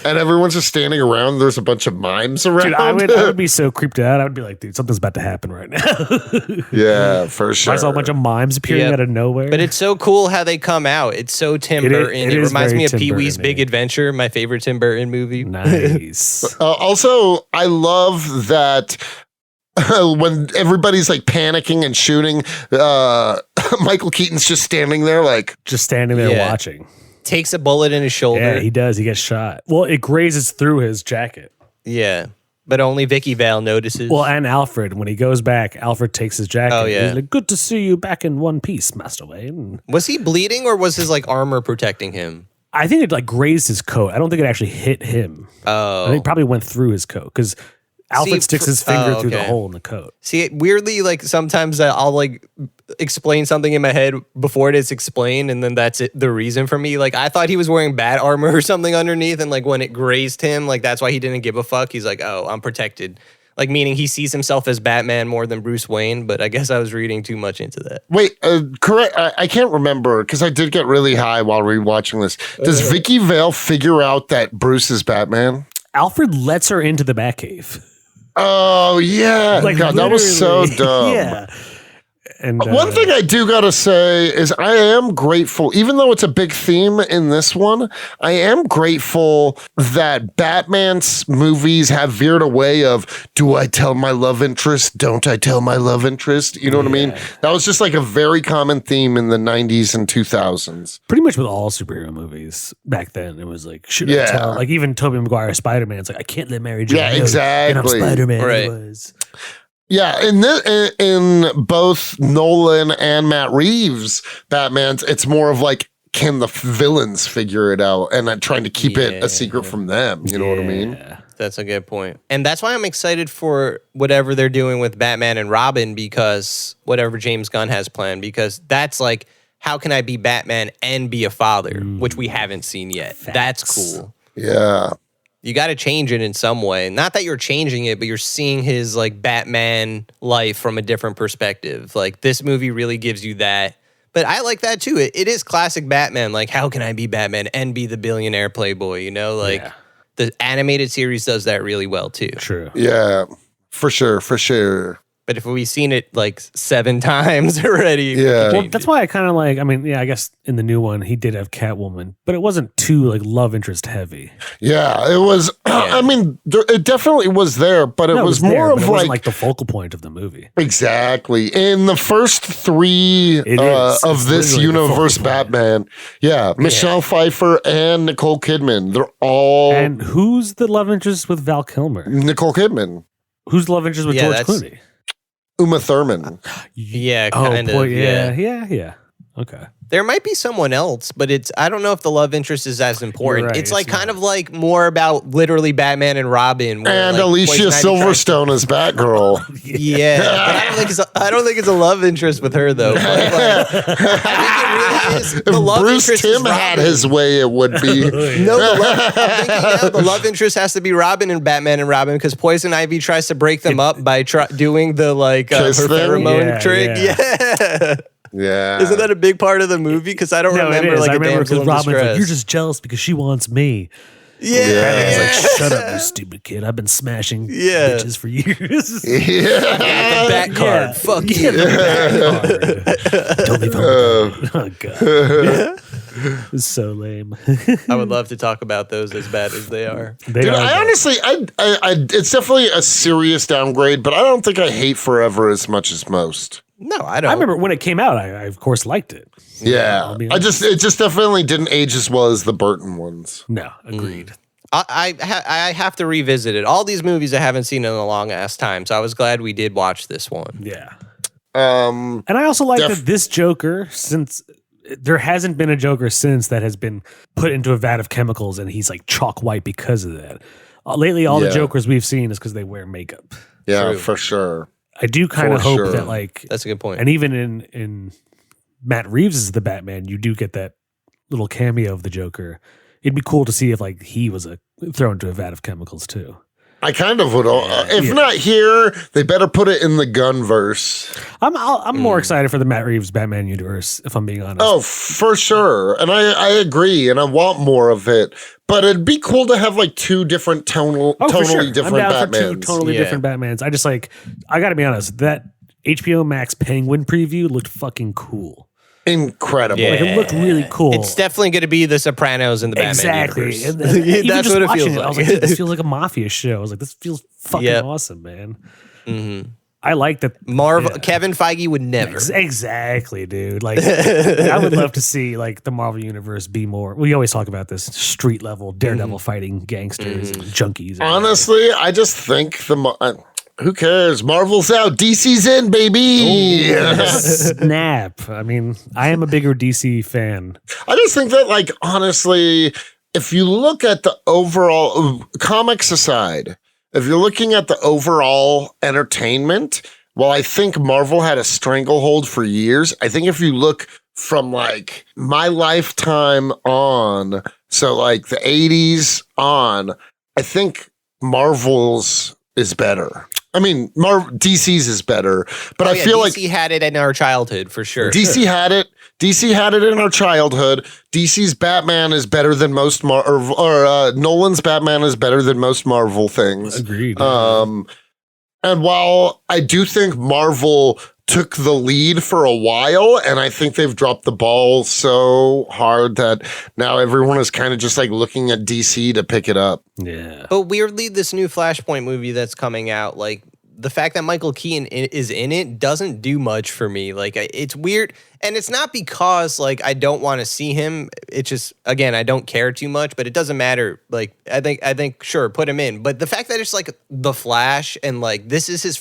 And everyone's just standing around. There's a bunch of mimes around. Dude, I would be so creeped out. I would be like, dude, something's about to happen right now. Yeah, for sure. I saw a bunch of mimes appearing out of nowhere. But it's so cool how they come out. It's so Tim Burton. It reminds me of Pee-wee's Big Adventure, my favorite Tim Burton movie. Nice. Also, I love that when everybody's like panicking and shooting, Michael Keaton's just standing there watching. Takes a bullet in his shoulder. Yeah, he does. He gets shot. Well, it grazes through his jacket. Yeah. But only Vicky Vale notices. Well, and Alfred, when he goes back, Alfred takes his jacket. Oh, yeah. He's like, good to see you back in one piece, Master Wayne. Was he bleeding or was his like armor protecting him? I think it like grazed his coat. I don't think it actually hit him. Oh. I think it probably went through his coat because Alfred sticks his finger through the hole in the coat. See, weirdly, like sometimes I'll like explain something in my head before it is explained, and then that's it, the reason for me. Like I thought he was wearing bat armor or something underneath, and like when it grazed him, like that's why he didn't give a fuck. He's like, oh, I'm protected. Like meaning he sees himself as Batman more than Bruce Wayne, but I guess I was reading too much into that. Wait, correct. I can't remember because I did get really high while rewatching this. Does Vicky Vale figure out that Bruce is Batman? Alfred lets her into the Batcave. Oh, yeah. Like, God, that was so dumb. Yeah. And one thing I do gotta say is I am grateful, even though it's a big theme in this one, I am grateful that Batman's movies have veered away of, do I tell my love interest? Don't I tell my love interest? You know what I mean? That was just like a very common theme in the 90s and 2000s. Pretty much with all superhero movies back then. It was like, should I tell? Like even Tobey Maguire's Spider-Man's like, I can't let Mary Jane know exactly. and I'm Spider-Man. Right. Yeah, in both Nolan and Matt Reeves Batman's, it's more of like, can the villains figure it out and trying to keep it a secret from them? You know what I mean? That's a good point. And that's why I'm excited for whatever they're doing with Batman and Robin, because whatever James Gunn has planned, because that's like, how can I be Batman and be a father, which we haven't seen yet. Facts. That's cool. Yeah. You got to change it in some way. Not that you're changing it, but you're seeing his like Batman life from a different perspective. Like this movie really gives you that. But I like that too. It is classic Batman. Like, how can I be Batman and be the billionaire playboy? You know, like the animated series does that really well too. True. Yeah, for sure, for sure. But if we've seen it like 7 times already, well, that's why I kind of like. I mean, I guess in the new one he did have Catwoman, but it wasn't too like love interest heavy. Yeah, it was. I mean, it definitely was there, but it was more of it wasn't like the focal point of the movie. Exactly. In the first 3 of this universe, Batman, Michelle Pfeiffer and Nicole Kidman, they're all. And who's the love interest with Val Kilmer? Nicole Kidman. Who's the love interest with George Clooney? Uma Thurman. Yeah, kind of. Yeah. Okay. There might be someone else, but I don't know if the love interest is as important. Right, it's like kind of like more about literally Batman and Robin. Where, and like, Alicia Silverstone as Batgirl. But I don't think it's a love interest with her though. But like, I think it really is. If Bruce Timm had his way, it would be. No, the love interest has to be Robin and Batman because Poison Ivy tries to break them up by doing the like her pheromone trick. Yeah. Isn't that a big part of the movie? Because I don't remember like a damsel in distress. Like, you're just jealous because she wants me. Yeah. Like, shut up, you stupid kid. I've been smashing bitches for years. The bat card. Fuck you. The bat card. Don't leave home. Oh, God. It's so lame. I would love to talk about those as bad as they are. I honestly, it's definitely a serious downgrade, but I don't think I hate Forever as much as most. No, I don't. I remember when it came out, I of course liked it. Yeah. It just definitely didn't age as well as the Burton ones. No, agreed. I have to revisit it. All these movies I haven't seen in a long ass time, so I was glad we did watch this one. Yeah. And I also like that this Joker, since there hasn't been a Joker since that has been put into a vat of chemicals and he's like chalk white because of that. Lately, all the Jokers we've seen is because they wear makeup. Yeah, for sure. I do kind of hope that like that's a good point. And even in Matt Reeves' The Batman, you do get that little cameo of the Joker. It'd be cool to see if like he was thrown into a vat of chemicals too. I kind of would. If not here, they better put it in the Gunverse. I'm more excited for the Matt Reeves Batman universe, if I'm being honest. Oh, for sure. And I agree, and I want more of it. But it'd be cool to have like two different totally different I'm down Batmans. for two totally different Batmans. I got to be honest, that HBO Max Penguin preview looked fucking cool. Incredible. Yeah. Like, it looked really cool. It's definitely going to be the Sopranos in the Batman universe. That's what it feels like. I was like, dude, this feels like a mafia show. I was like, this feels fucking awesome, man. Mm-hmm. I like that. Marvel, Kevin Feige would never. Exactly, dude. Like, I would love to see like the Marvel universe be more. We always talk about this street level Daredevil fighting gangsters and junkies. Honestly, I just think who cares? Marvel's out. DC's in, baby. Snap. I mean, I am a bigger DC fan. I just think that, like, honestly, if you look at the overall, comics aside, if you're looking at the overall entertainment, well, I think Marvel had a stranglehold for years. I think if you look from like my lifetime on, so like the 80s on, I think Marvel's is better. I mean, DC's is better, but I feel like DC had it in our childhood for sure. DC had it. DC had it in our childhood. DC's Batman is better than most Nolan's Batman is better than most Marvel things. Agreed. And while I do think Marvel took the lead for a while, and I think they've dropped the ball so hard that now everyone is kind of just like looking at DC to pick it up. Yeah. But weirdly, this new Flashpoint movie that's coming out, like the fact that Michael Keaton is in it doesn't do much for me. Like, it's weird. And it's not because like I don't want to see him. It's just, again, I don't care too much, but it doesn't matter. Like, I think sure, put him in. But the fact that it's like The Flash and like this is his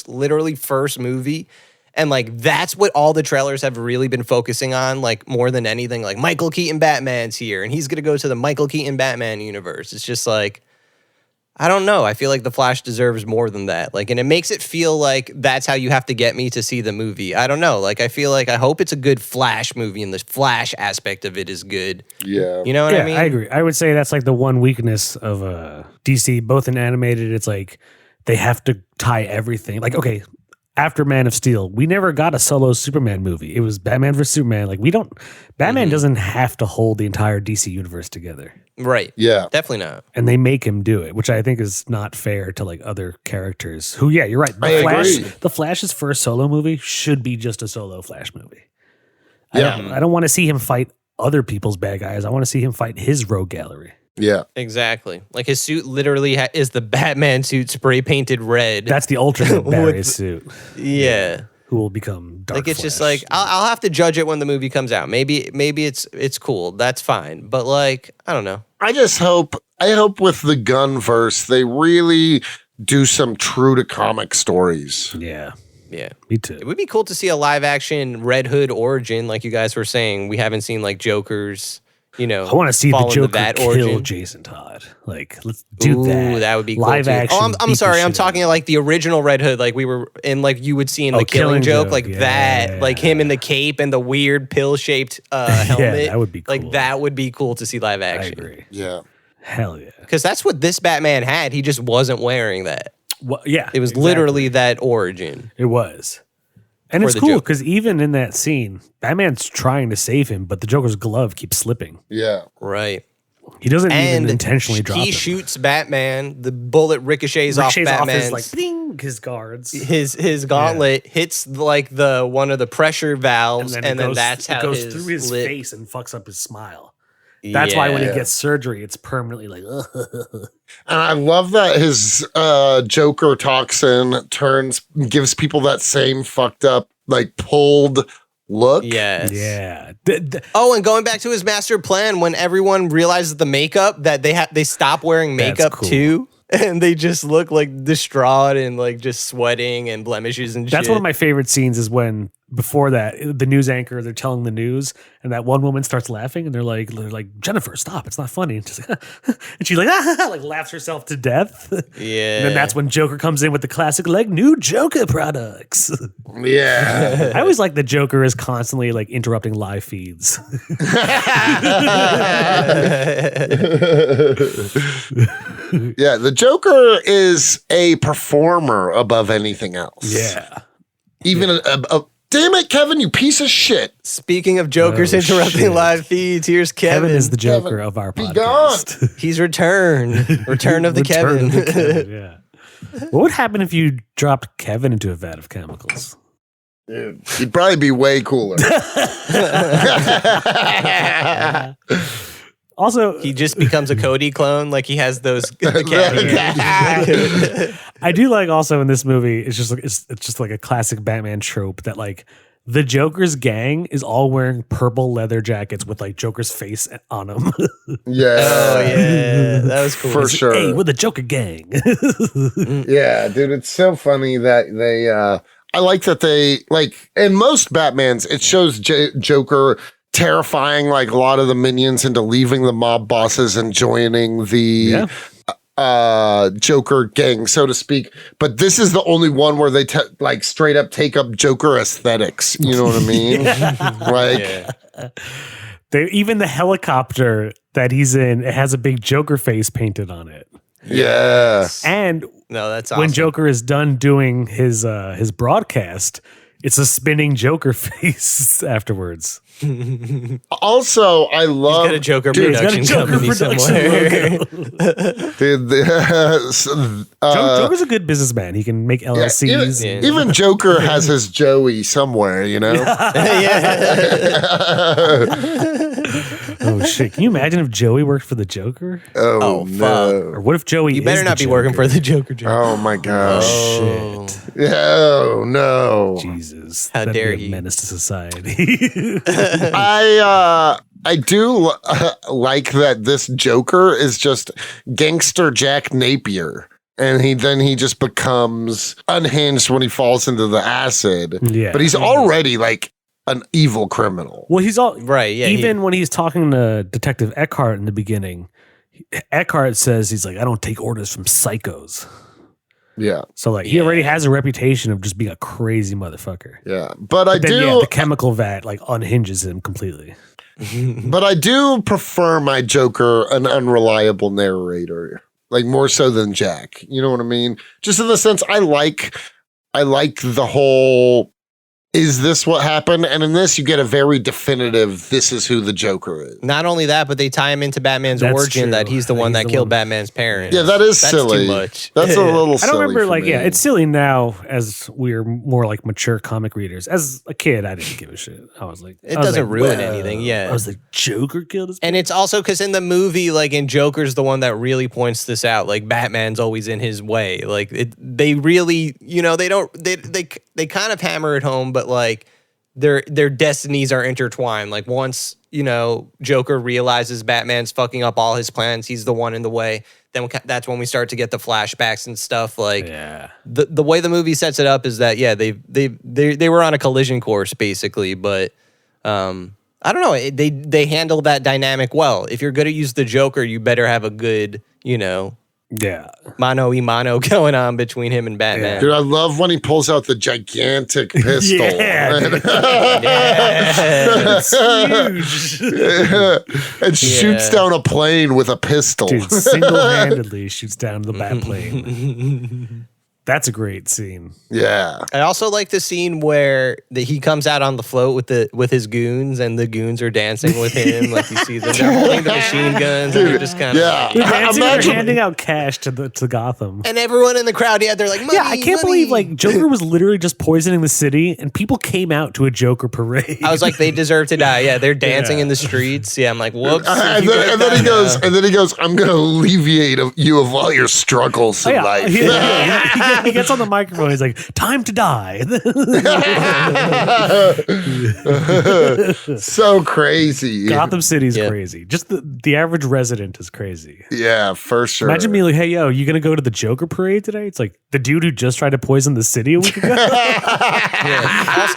literally first movie. And like that's what all the trailers have really been focusing on, like more than anything. Like Michael Keaton Batman's here, and he's gonna go to the Michael Keaton Batman universe. It's just like, I don't know. I feel like The Flash deserves more than that. Like, and it makes it feel like that's how you have to get me to see the movie. I don't know. Like, I feel like I hope it's a good Flash movie, and the Flash aspect of it is good. Yeah, you know what I mean? I agree. I would say that's like the one weakness of DC, both in animated. It's like they have to tie everything. Like, okay. After Man of Steel, we never got a solo Superman movie. It was Batman vs Superman. Like Batman doesn't have to hold the entire DC universe together. Right. Yeah. Definitely not. And they make him do it, which I think is not fair to like other characters who, yeah, you're right. I agree. The Flash's first solo movie should be just a solo Flash movie. Yeah. I don't want to see him fight other people's bad guys. I want to see him fight his rogue gallery. Yeah. Exactly. Like his suit literally is the Batman suit spray painted red. That's the alternate Barry suit. Yeah. Who will become Dark Like it's Flash. just like I'll have to judge it when the movie comes out. Maybe it's cool. That's fine. But like, I don't know. I hope with the Gunverse they really do some true to comic stories. Yeah. Yeah. Me too. It would be cool to see a live action Red Hood origin, like you guys were saying. We haven't seen like Joker's, you know. I want to see the Joker kill origin. Jason Todd. Like, let's do that. Ooh, that would be cool live too. action. Oh, I'm sorry. I'm talking like the original Red Hood, like we were in, like you would see in the Killing Joke, like that, like him in the cape and the weird pill-shaped helmet. Yeah, that would be cool. Like that would be cool to see live action. I agree. Yeah. Hell yeah. Because that's what this Batman had. He just wasn't wearing that. Well, yeah. It was literally that origin. It was. And it's cool because even in that scene, Batman's trying to save him, but the Joker's glove keeps slipping. Yeah. Right. He doesn't even intentionally drop it. He shoots Batman. The bullet ricochets off Batman's. Off his guards. His gauntlet hits like one of the pressure valves, and then that's how it goes through his lip. face and fucks up his smile. That's why when he gets surgery, it's permanently like. And I love that his Joker toxin gives people that same fucked up, like pulled look. Yes. Yeah. And going back to his master plan, when everyone realizes the makeup that they stop wearing makeup too, and they just look like distraught and like just sweating and blemishes and shit. That's one of my favorite scenes is when before that the news anchor they're telling the news and that one woman starts laughing and they're like Jennifer, stop, it's not funny. And she's like like laughs herself to death. Yeah. And then that's when Joker comes in with the classic like new Joker products. Yeah. I always like the Joker is constantly like interrupting live feeds. Yeah, the Joker is a performer above anything else. Yeah. Even damn it, Kevin, you piece of shit. Speaking of Jokers interrupting live feeds, here's Kevin. Kevin is the Joker of our Be podcast. gone. He's returned. Return of the Return Kevin. of the Kevin, yeah. What would happen if you dropped Kevin into a vat of chemicals? Dude, he'd probably be way cooler. Also, He just becomes a Cody clone, like he has those. I do like also in this movie, it's just like a classic Batman trope that like the Joker's gang is all wearing purple leather jackets with like Joker's face on them. Yeah. Oh yeah, that was cool. For sure. Hey, we're the Joker gang. Yeah, dude, it's so funny that they I like that they like in most Batmans it shows Joker terrifying like a lot of the minions into leaving the mob bosses and joining the Joker gang, so to speak. But this is the only one where they like straight up take up Joker aesthetics. You know what I mean? Even the helicopter that he's in, it has a big Joker face painted on it. Yeah. And no, that's awesome. when Joker is done doing his broadcast, it's a spinning Joker face afterwards. Also, I love He's got a Joker production company somewhere. Dude, Joker's a good businessman. He can make LLCs. Even Joker has his Joey somewhere, you know? Oh shit! Can you imagine if Joey worked for the Joker? Oh fuck. no! Or what if Joey? You better not be working for the Joker. Oh my gosh! Oh, shit! Oh no! Jesus! How That'd dare be a he. menace to society. I do like that this Joker is just gangster Jack Napier. And he just becomes unhinged when he falls into the acid. Yeah. But he's already like an evil criminal. Well, he's all Right, yeah, Even when he's talking to Detective Eckhart in the beginning, Eckhart says he's like, I don't take orders from psychos. Yeah. So like he already has a reputation of just being a crazy motherfucker. Yeah. But I Then, do the chemical vat like unhinges him completely. but I do prefer my Joker an unreliable narrator. Like more so than Jack. You know what I mean? Just in the sense I like the whole is this what happened? And in this, you get a very definitive, this is who the Joker is. Not only that, but they tie him into Batman's That's origin true. that he's the one that killed Batman's parents. Yeah, that's Too silly. much. That's a little silly. I don't remember, for like, me. it's silly now as we're more like mature comic readers. As a kid, I didn't give a shit. I was like, It doesn't ruin anything, yeah. I was like, Joker killed his And it's also because in the movie, like in Joker's the one that really points this out. Like Batman's always in his way. Like they really, they kind of hammer it home, but like their destinies are intertwined. Like once, Joker realizes Batman's fucking up all his plans, he's the one in the way. Then that's when we start to get the flashbacks and stuff. Like the way the movie sets it up is that they were on a collision course basically, but I don't know. They handle that dynamic well. If you're going to use the Joker, you better have a good, mano y mano going on between him and Batman. Dude, I love when he pulls out the gigantic pistol. It's huge. And shoots down a plane with a pistol. Dude, single-handedly shoots down the bat plane. That's a great scene. Yeah. I also like the scene where he comes out on the float with his goons, and the goons are dancing with him. Like you see them, they're holding the machine guns, and they're just kind of They're dancing, they're handing out cash to Gotham. And everyone in the crowd, they're like, money, I can't believe like Joker was literally just poisoning the city, and people came out to a Joker parade. I was like, they deserve to die. Yeah, they're dancing in the streets. Yeah, I'm like, whoops. And then he goes, I'm going to alleviate you of all your struggles in life. He gets on the microphone. He's like, "Time to die." So crazy. Gotham City's crazy. Just the average resident is crazy. Yeah, for sure. Imagine being like, "Hey, yo, you gonna go to the Joker parade today?" It's like the dude who just tried to poison the city a week ago.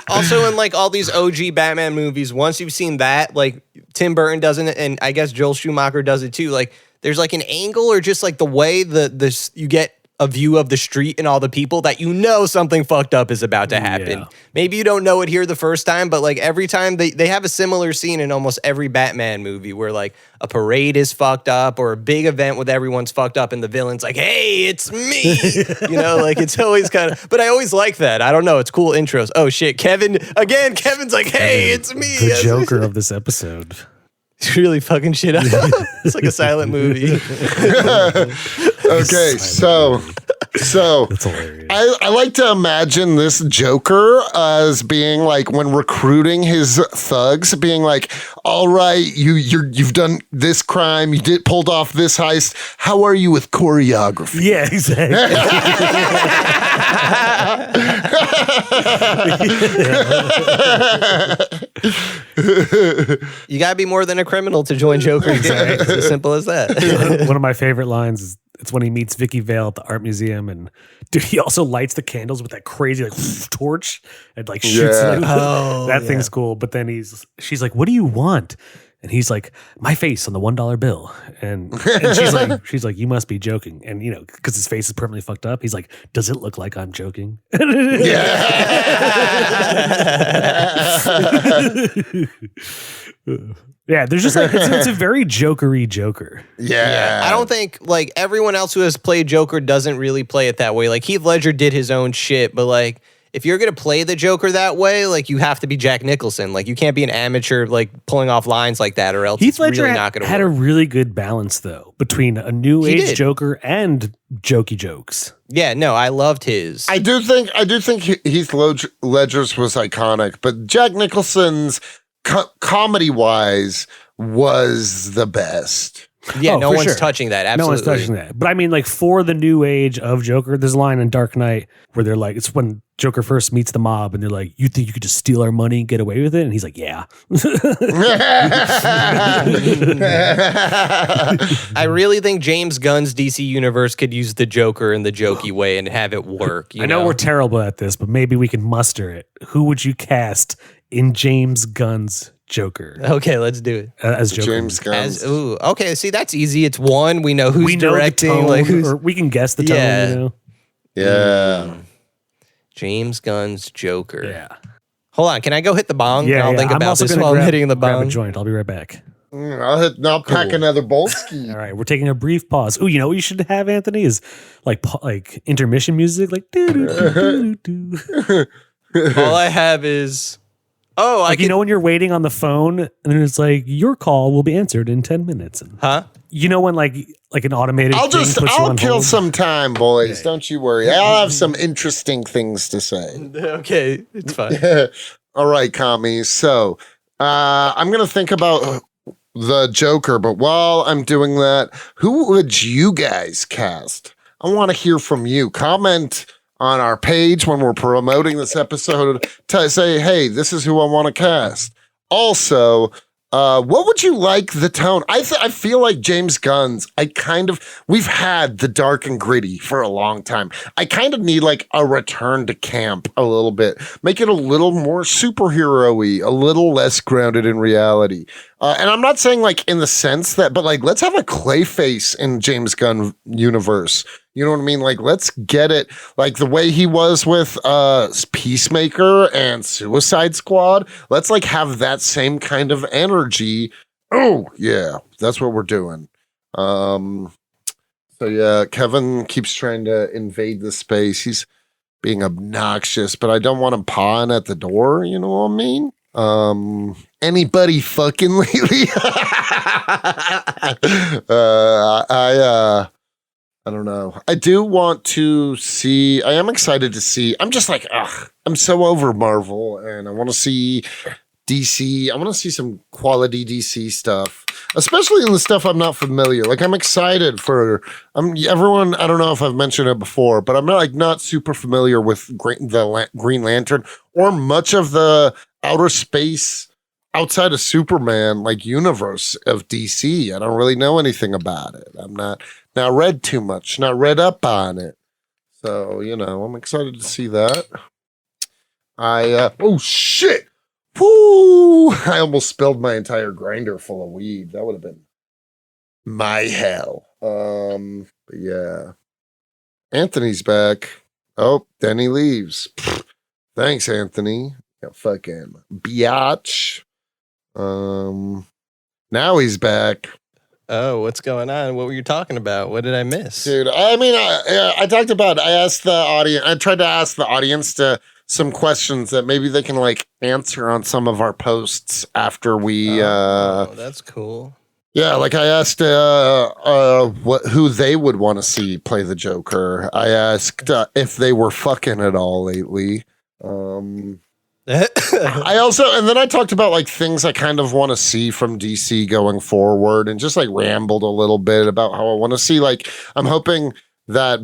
Also, in like all these OG Batman movies, once you've seen that, like Tim Burton does it, and I guess Joel Schumacher does it too. Like, there's like an angle or just like the way you get a view of the street and all the people that you know something fucked up is about to happen. Yeah. Maybe you don't know it here the first time, but like every time they have a similar scene in almost every Batman movie where like a parade is fucked up or a big event with everyone's fucked up and the villain's like, hey, it's me. You know, like it's always kind of, but I always like that. I don't know. It's cool intros. Oh shit. Kevin's like, hey, it's me. The Joker of this episode. It's really fucking shit up. It's like a silent movie. Okay, so That's hilarious. I like to imagine this Joker as being like when recruiting his thugs, being like, "All right, you've done this crime, you pulled off this heist. How are you with choreography?" Yeah, exactly. You gotta be more than a criminal to join Joker's gang. It's as simple as that. One of my favorite lines is it's when he meets Vicky Vale at the art museum, and dude, he also lights the candles with that crazy like torch and like shoots. Yeah. Like, that thing's cool. But then she's like, "What do you want?" And he's like, "My face on the $1 bill." And she's like, "You must be joking." And you know, because his face is permanently fucked up, he's like, "Does it look like I'm joking?" Yeah, there's just like it's a very jokery Joker. Yeah. I don't think like everyone else who has played Joker doesn't really play it that way. Like Heath Ledger did his own shit, but like if you're gonna play the Joker that way, like you have to be Jack Nicholson. Like you can't be an amateur like pulling off lines like that, or else Heath it's Ledger really not gonna had work. a really good balance though between a new He age did. Joker and jokey jokes. Yeah, no, I loved his. I do think Heath Ledger's was iconic, but Jack Nicholson's comedy-wise was the best. Yeah, Oh, no for one's sure. touching that. No Absolutely. one's touching that. But I mean, like for the new age of Joker, there's a line in Dark Knight where they're like, it's when Joker first meets the mob and they're like, "You think you could just steal our money and get away with it?" And he's like, "Yeah." I really think James Gunn's DC universe could use the Joker in the jokey way and have it work. I know we're terrible at this, but maybe we can muster it. Who would you cast in James Gunn's Joker Okay, let's do it. as Joker? James Gunn. Okay, see, that's easy. It's one. We know who's We know directing. the tone, like who's or we can guess the tone. Yeah. You know? Yeah. James Gunn's Joker. Yeah. Hold on, can I go hit the bong? Yeah. I'll yeah. think I'm about also this gonna while I'm grab- hitting the grab bong. a joint. I'll be right back. I'll pack another Bolski. All right, we're taking a brief pause. Oh, you know what you should have, Anthony, is like intermission music, like doo doo doo doo. All I have is Like, you know, when you're waiting on the phone and then it's like, your call will be answered in 10 minutes. And huh? you know, when like an automated thing puts you I'll on kill hold? some time, boys. Don't you worry. I'll have some interesting things to say. Okay, it's fine. All right, commies. So I'm going to think about the Joker, but while I'm doing that, who would you guys cast? I want to hear from you. Comment on our page when we're promoting this episode to say, hey, this is who I want to cast. Also, what would you like the tone? I feel like James Gunn's, we've had the dark and gritty for a long time. I kind of need like a return to camp a little bit. Make it a little more superhero-y, a little less grounded in reality. And I'm not saying like in the sense that, but like, let's have a Clayface in James Gunn universe. You know what I mean? Like, let's get it like the way he was with Peacemaker and Suicide Squad. Let's like have that same kind of energy. Oh, yeah, that's what we're doing. So yeah, Kevin keeps trying to invade the space. He's being obnoxious, but I don't want him pawing at the door. You know what I mean? Anybody fucking lately? I don't know. I do want to see. I am excited to see. I'm just like, I'm so over Marvel, and I want to see DC. I want to see some quality DC stuff, especially in the stuff I'm not familiar. Like, I'm excited for everyone. I don't know if I've mentioned it before, but I'm not super familiar with the Green Lantern or much of the outer space outside of Superman, like universe of DC. I don't really know anything about it. I'm not read too much, not read up on it. So, you know, I'm excited to see that. Oh shit. Woo! I almost spilled my entire grinder full of weed. That would have been my hell. But yeah. Anthony's back. Oh, then he leaves. Thanks, Anthony. Yeah, fucking biatch. Now he's back. Oh, what's going on? What were you talking about? What did I miss? Dude, I mean, I talked about, I asked the audience, I tried to ask the audience to some questions that maybe they can like answer on some of our posts after we, that's cool. Yeah, like I asked who they would want to see play the Joker. I asked if they were fucking at all lately. I also, and then I talked about like things I kind of want to see from DC going forward and just like rambled a little bit about how I want to see, like, I'm hoping that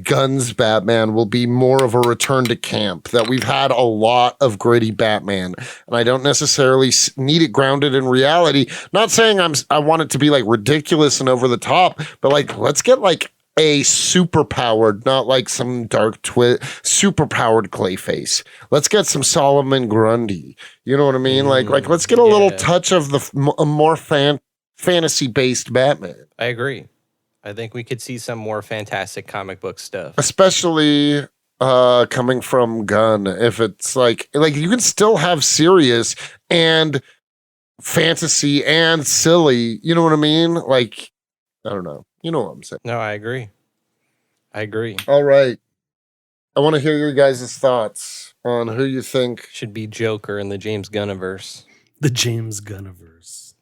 Gunn's Batman will be more of a return to camp, that we've had a lot of gritty Batman and I don't necessarily need it grounded in reality. Not saying I want it to be like ridiculous and over the top, but like, let's get like a super powered, not like some dark super powered Clayface. Let's get some Solomon Grundy. You know what I mean? Like let's get a little touch of a more fantasy based Batman. I agree. I think we could see some more fantastic comic book stuff, especially coming from Gunn. If it's like you can still have serious and fantasy and silly. You know what I mean? Like, I don't know. You know what I'm saying? No, I agree. All right. I want to hear your guys' thoughts on who you think should be Joker in the James Gunniverse. The James Gunniverse.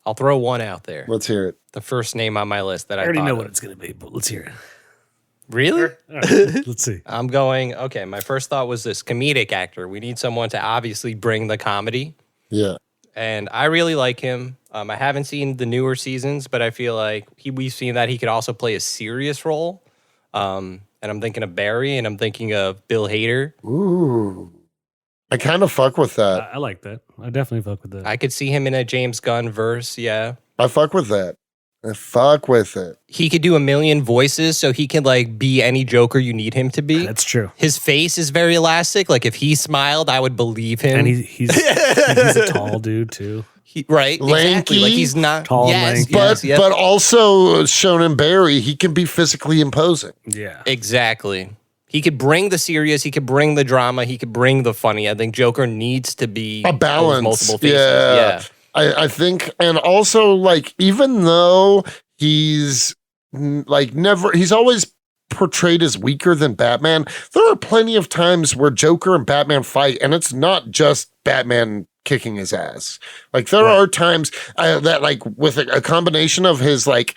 I'll throw one out there. Let's hear it. The first name on my list that I already know what it's going to be, but let's hear it. Really? Right, let's see. I'm going, okay, my first thought was this comedic actor. We need someone to obviously bring the comedy. Yeah. And I really like him. I haven't seen the newer seasons, but I feel like we've seen that he could also play a serious role. And I'm thinking of Barry, and I'm thinking of Bill Hader. Ooh. I kind of fuck with that. I like that. I definitely fuck with that. I could see him in a James Gunn verse, yeah. I fuck with that. I fuck with it. He could do a million voices, so he can like be any Joker you need him to be. That's true. His face is very elastic. Like if he smiled, I would believe him. And he's a tall dude too. Right, lanky, exactly. Like he's not tall, lanky. But also shown in Barry, he can be physically imposing. Yeah, exactly. He could bring the serious, he could bring the drama, he could bring the funny. I think Joker needs to be a balance. Multiple faces. Yeah. I think, and also like, even though he's like he's always portrayed as weaker than Batman, there are plenty of times where Joker and Batman fight, and it's not just Batman kicking his ass. Like there are times that like with a combination of his like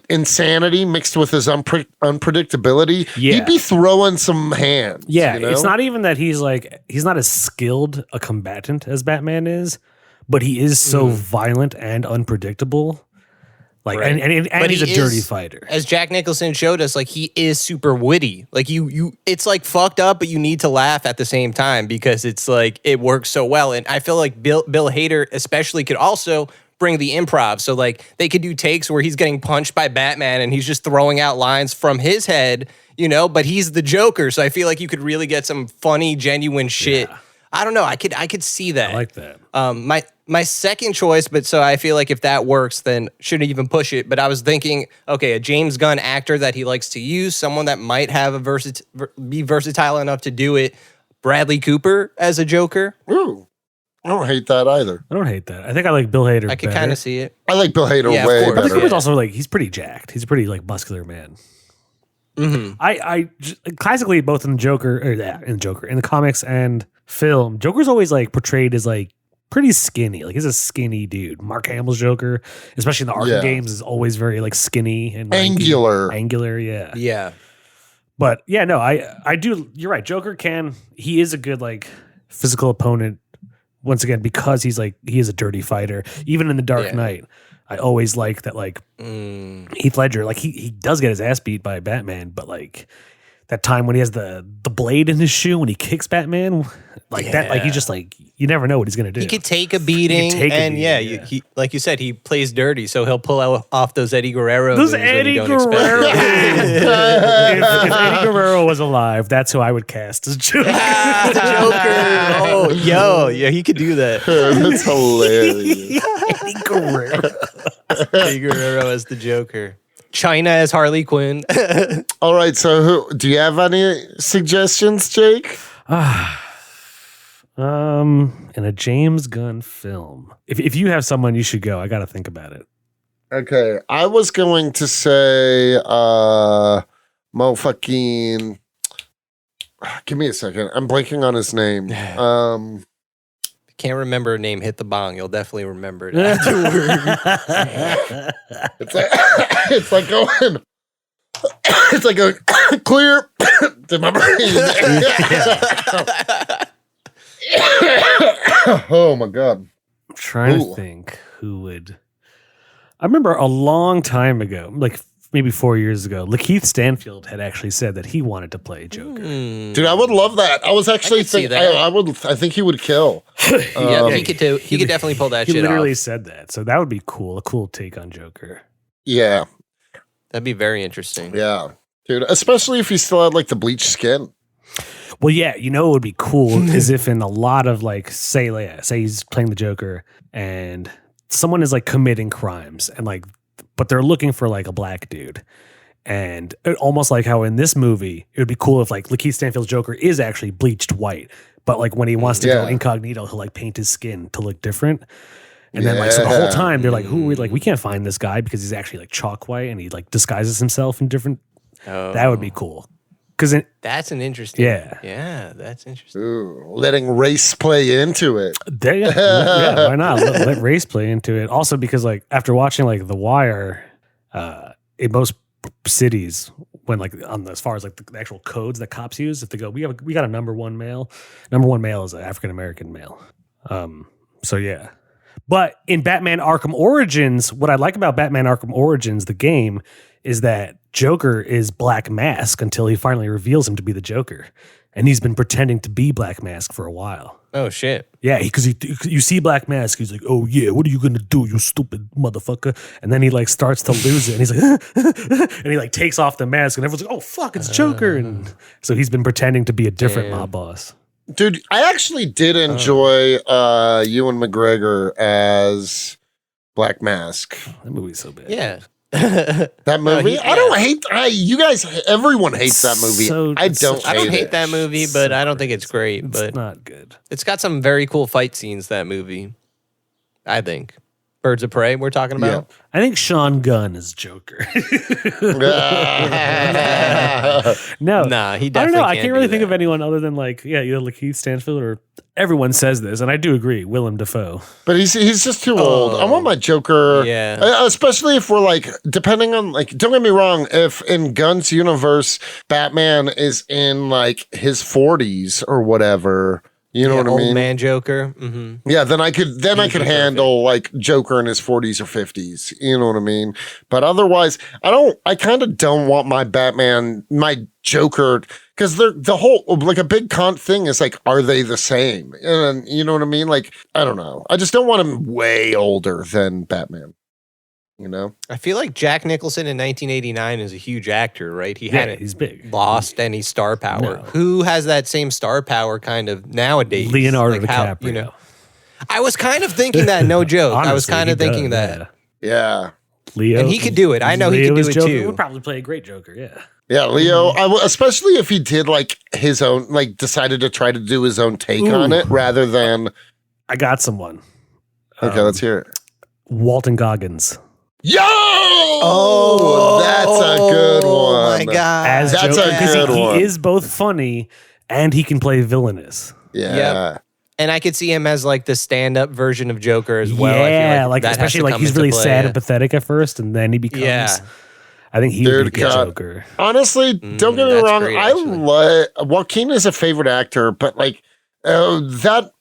insanity mixed with his unpredictability, he'd be throwing some hands. Yeah, you know? It's not even that he's not as skilled a combatant as Batman is, but he is so violent and unpredictable. Like, and he's a dirty fighter. As Jack Nicholson showed us, like he is super witty. Like it's like fucked up, but you need to laugh at the same time because it's like it works so well. And I feel like Bill Hader especially could also bring the improv. So like they could do takes where he's getting punched by Batman and he's just throwing out lines from his head, but he's the Joker. So I feel like you could really get some funny, genuine shit. Yeah. I don't know. I could see that. I like that. My second choice, but so I feel like if that works, then shouldn't even push it. But I was thinking, okay, a James Gunn actor that he likes to use, someone that might have be versatile enough to do it. Bradley Cooper as a Joker. Ooh, I don't hate that either. I don't hate that. I think I like Bill Hader. I could kind of see it. I like Bill Hader way better. Bradley Cooper's also like he's pretty jacked. He's a pretty like muscular man. Mm-hmm. I classically both in the Joker in the comics and film, Joker's always like portrayed as like pretty skinny. Like he's a skinny dude. Mark Hamill's Joker, especially in the Arkham games, is always very like skinny and angular. Yeah. Yeah. But yeah, no, I do. You're right. Joker he is a good like physical opponent once again because he is a dirty fighter. Even in the Dark Knight, I always like that like Heath Ledger, like he does get his ass beat by Batman, but like that time when he has the blade in his shoe when he kicks Batman, that, like he just like you never know what he's gonna do. He could take a beating, he like you said, he plays dirty, so he'll pull off those Eddie Guerrero. Those Eddie Guerrero. if Eddie Guerrero was alive, that's who I would cast as Joker. Joker. Yeah, he could do that. That's hilarious. Eddie Guerrero. Eddie Guerrero as the Joker. China as Harley Quinn. All right, so do you have any suggestions, Jake? In a James Gunn film. If you have someone, you should go. I got to think about it. Okay, I was going to say Mo fucking. Give me a second. I'm blanking on his name. Can't remember her name. Hit the bong. You'll definitely remember it afterwards. It's like going. It's like going clear to my brain. Oh my god! I'm trying to think who would. I remember a long time ago, like maybe 4 years ago, LaKeith Stanfield had actually said that he wanted to play Joker. Dude, I would love that. I was actually thinking I think he would kill. Yeah, he could too. He could definitely pull that shit off. He literally said that, so that would be cool. A cool take on Joker. Yeah, that'd be very interesting. Yeah, dude, especially if he still had like the bleached skin. Well, yeah, you know what would be cool is if in a lot of like say he's playing the Joker and someone is like committing crimes and like, but they're looking for like a black dude. And almost like how in this movie, it would be cool if like LaKeith Stanfield's Joker is actually bleached white. But like when he wants to go incognito, he'll like paint his skin to look different. And then like, so the whole time they're like, we can't find this guy because he's actually like chalk white and he like disguises himself in different. Oh. That would be cool. That's an interesting. Yeah, that's interesting. Ooh, letting race play into it. Yeah, why not? Let race play into it. Also, because like after watching like The Wire, in most cities, when like as far as like the actual codes that cops use, if they go, we got a number one male. Number one male is an African American male. So yeah. But in Batman Arkham Origins, what I like about Batman Arkham Origins, the game, is that Joker is Black Mask until he finally reveals him to be the Joker. And he's been pretending to be Black Mask for a while. Oh, shit. Yeah, because you see Black Mask, he's like, oh, yeah, what are you going to do, you stupid motherfucker? And then he, like, starts to lose it, and he's like, and he, like, takes off the mask, and everyone's like, oh, fuck, it's Joker. And so he's been pretending to be a different mob boss. Dude, I actually did enjoy Ewan McGregor as Black Mask. That movie's so bad. Yeah. That movie? I don't hate. You guys, everyone hates that movie. I don't hate that movie, but I don't think it's great. It's but not good. It's got some very cool fight scenes. That movie, I think. Birds of Prey. We're talking about. Yeah. I think Sean Gunn is Joker. No, nah, he definitely. I don't know. I can't really think of anyone other than like either LaKeith Stanfield or everyone says this, and I do agree, Willem Dafoe. But he's just too old. I want my Joker. Yeah. Especially if we're like, depending on like, don't get me wrong. If in Gunn's universe, Batman is in like his 40s or whatever. You know what I mean? Old man Joker. Mm-hmm. Yeah, then I could handle like Joker in his 40s or 50s. You know what I mean? But otherwise, I kind of don't want my Batman, my Joker, because they're the whole like a big thing is like, are they the same? And you know what I mean? Like, I don't know. I just don't want him way older than Batman. You know? I feel like Jack Nicholson in 1989 is a huge actor, right? He's big. Lost any star power. No. Who has that same star power kind of nowadays? Leonardo DiCaprio. I was kind of thinking that, no joke. Honestly, I was kind of thinking that. Yeah. Leo. And he could do it. I know he could do it Joker. too. He would probably play a great Joker, yeah. Yeah, Leo, especially if he did like his own, like decided to try to do his own take on it rather than. I got someone. Okay, let's hear it. Walton Goggins. Yo! Oh, that's a good one. Oh my God. That's a good one. He is both funny and he can play villainous. Yeah. Yep. And I could see him as like the stand-up version of Joker as well. Yeah, like especially like he's really sad and pathetic at first, and then he becomes. Yeah. I think he would be good Joker. Honestly, don't get me wrong. I love Joaquin is a favorite actor, but like that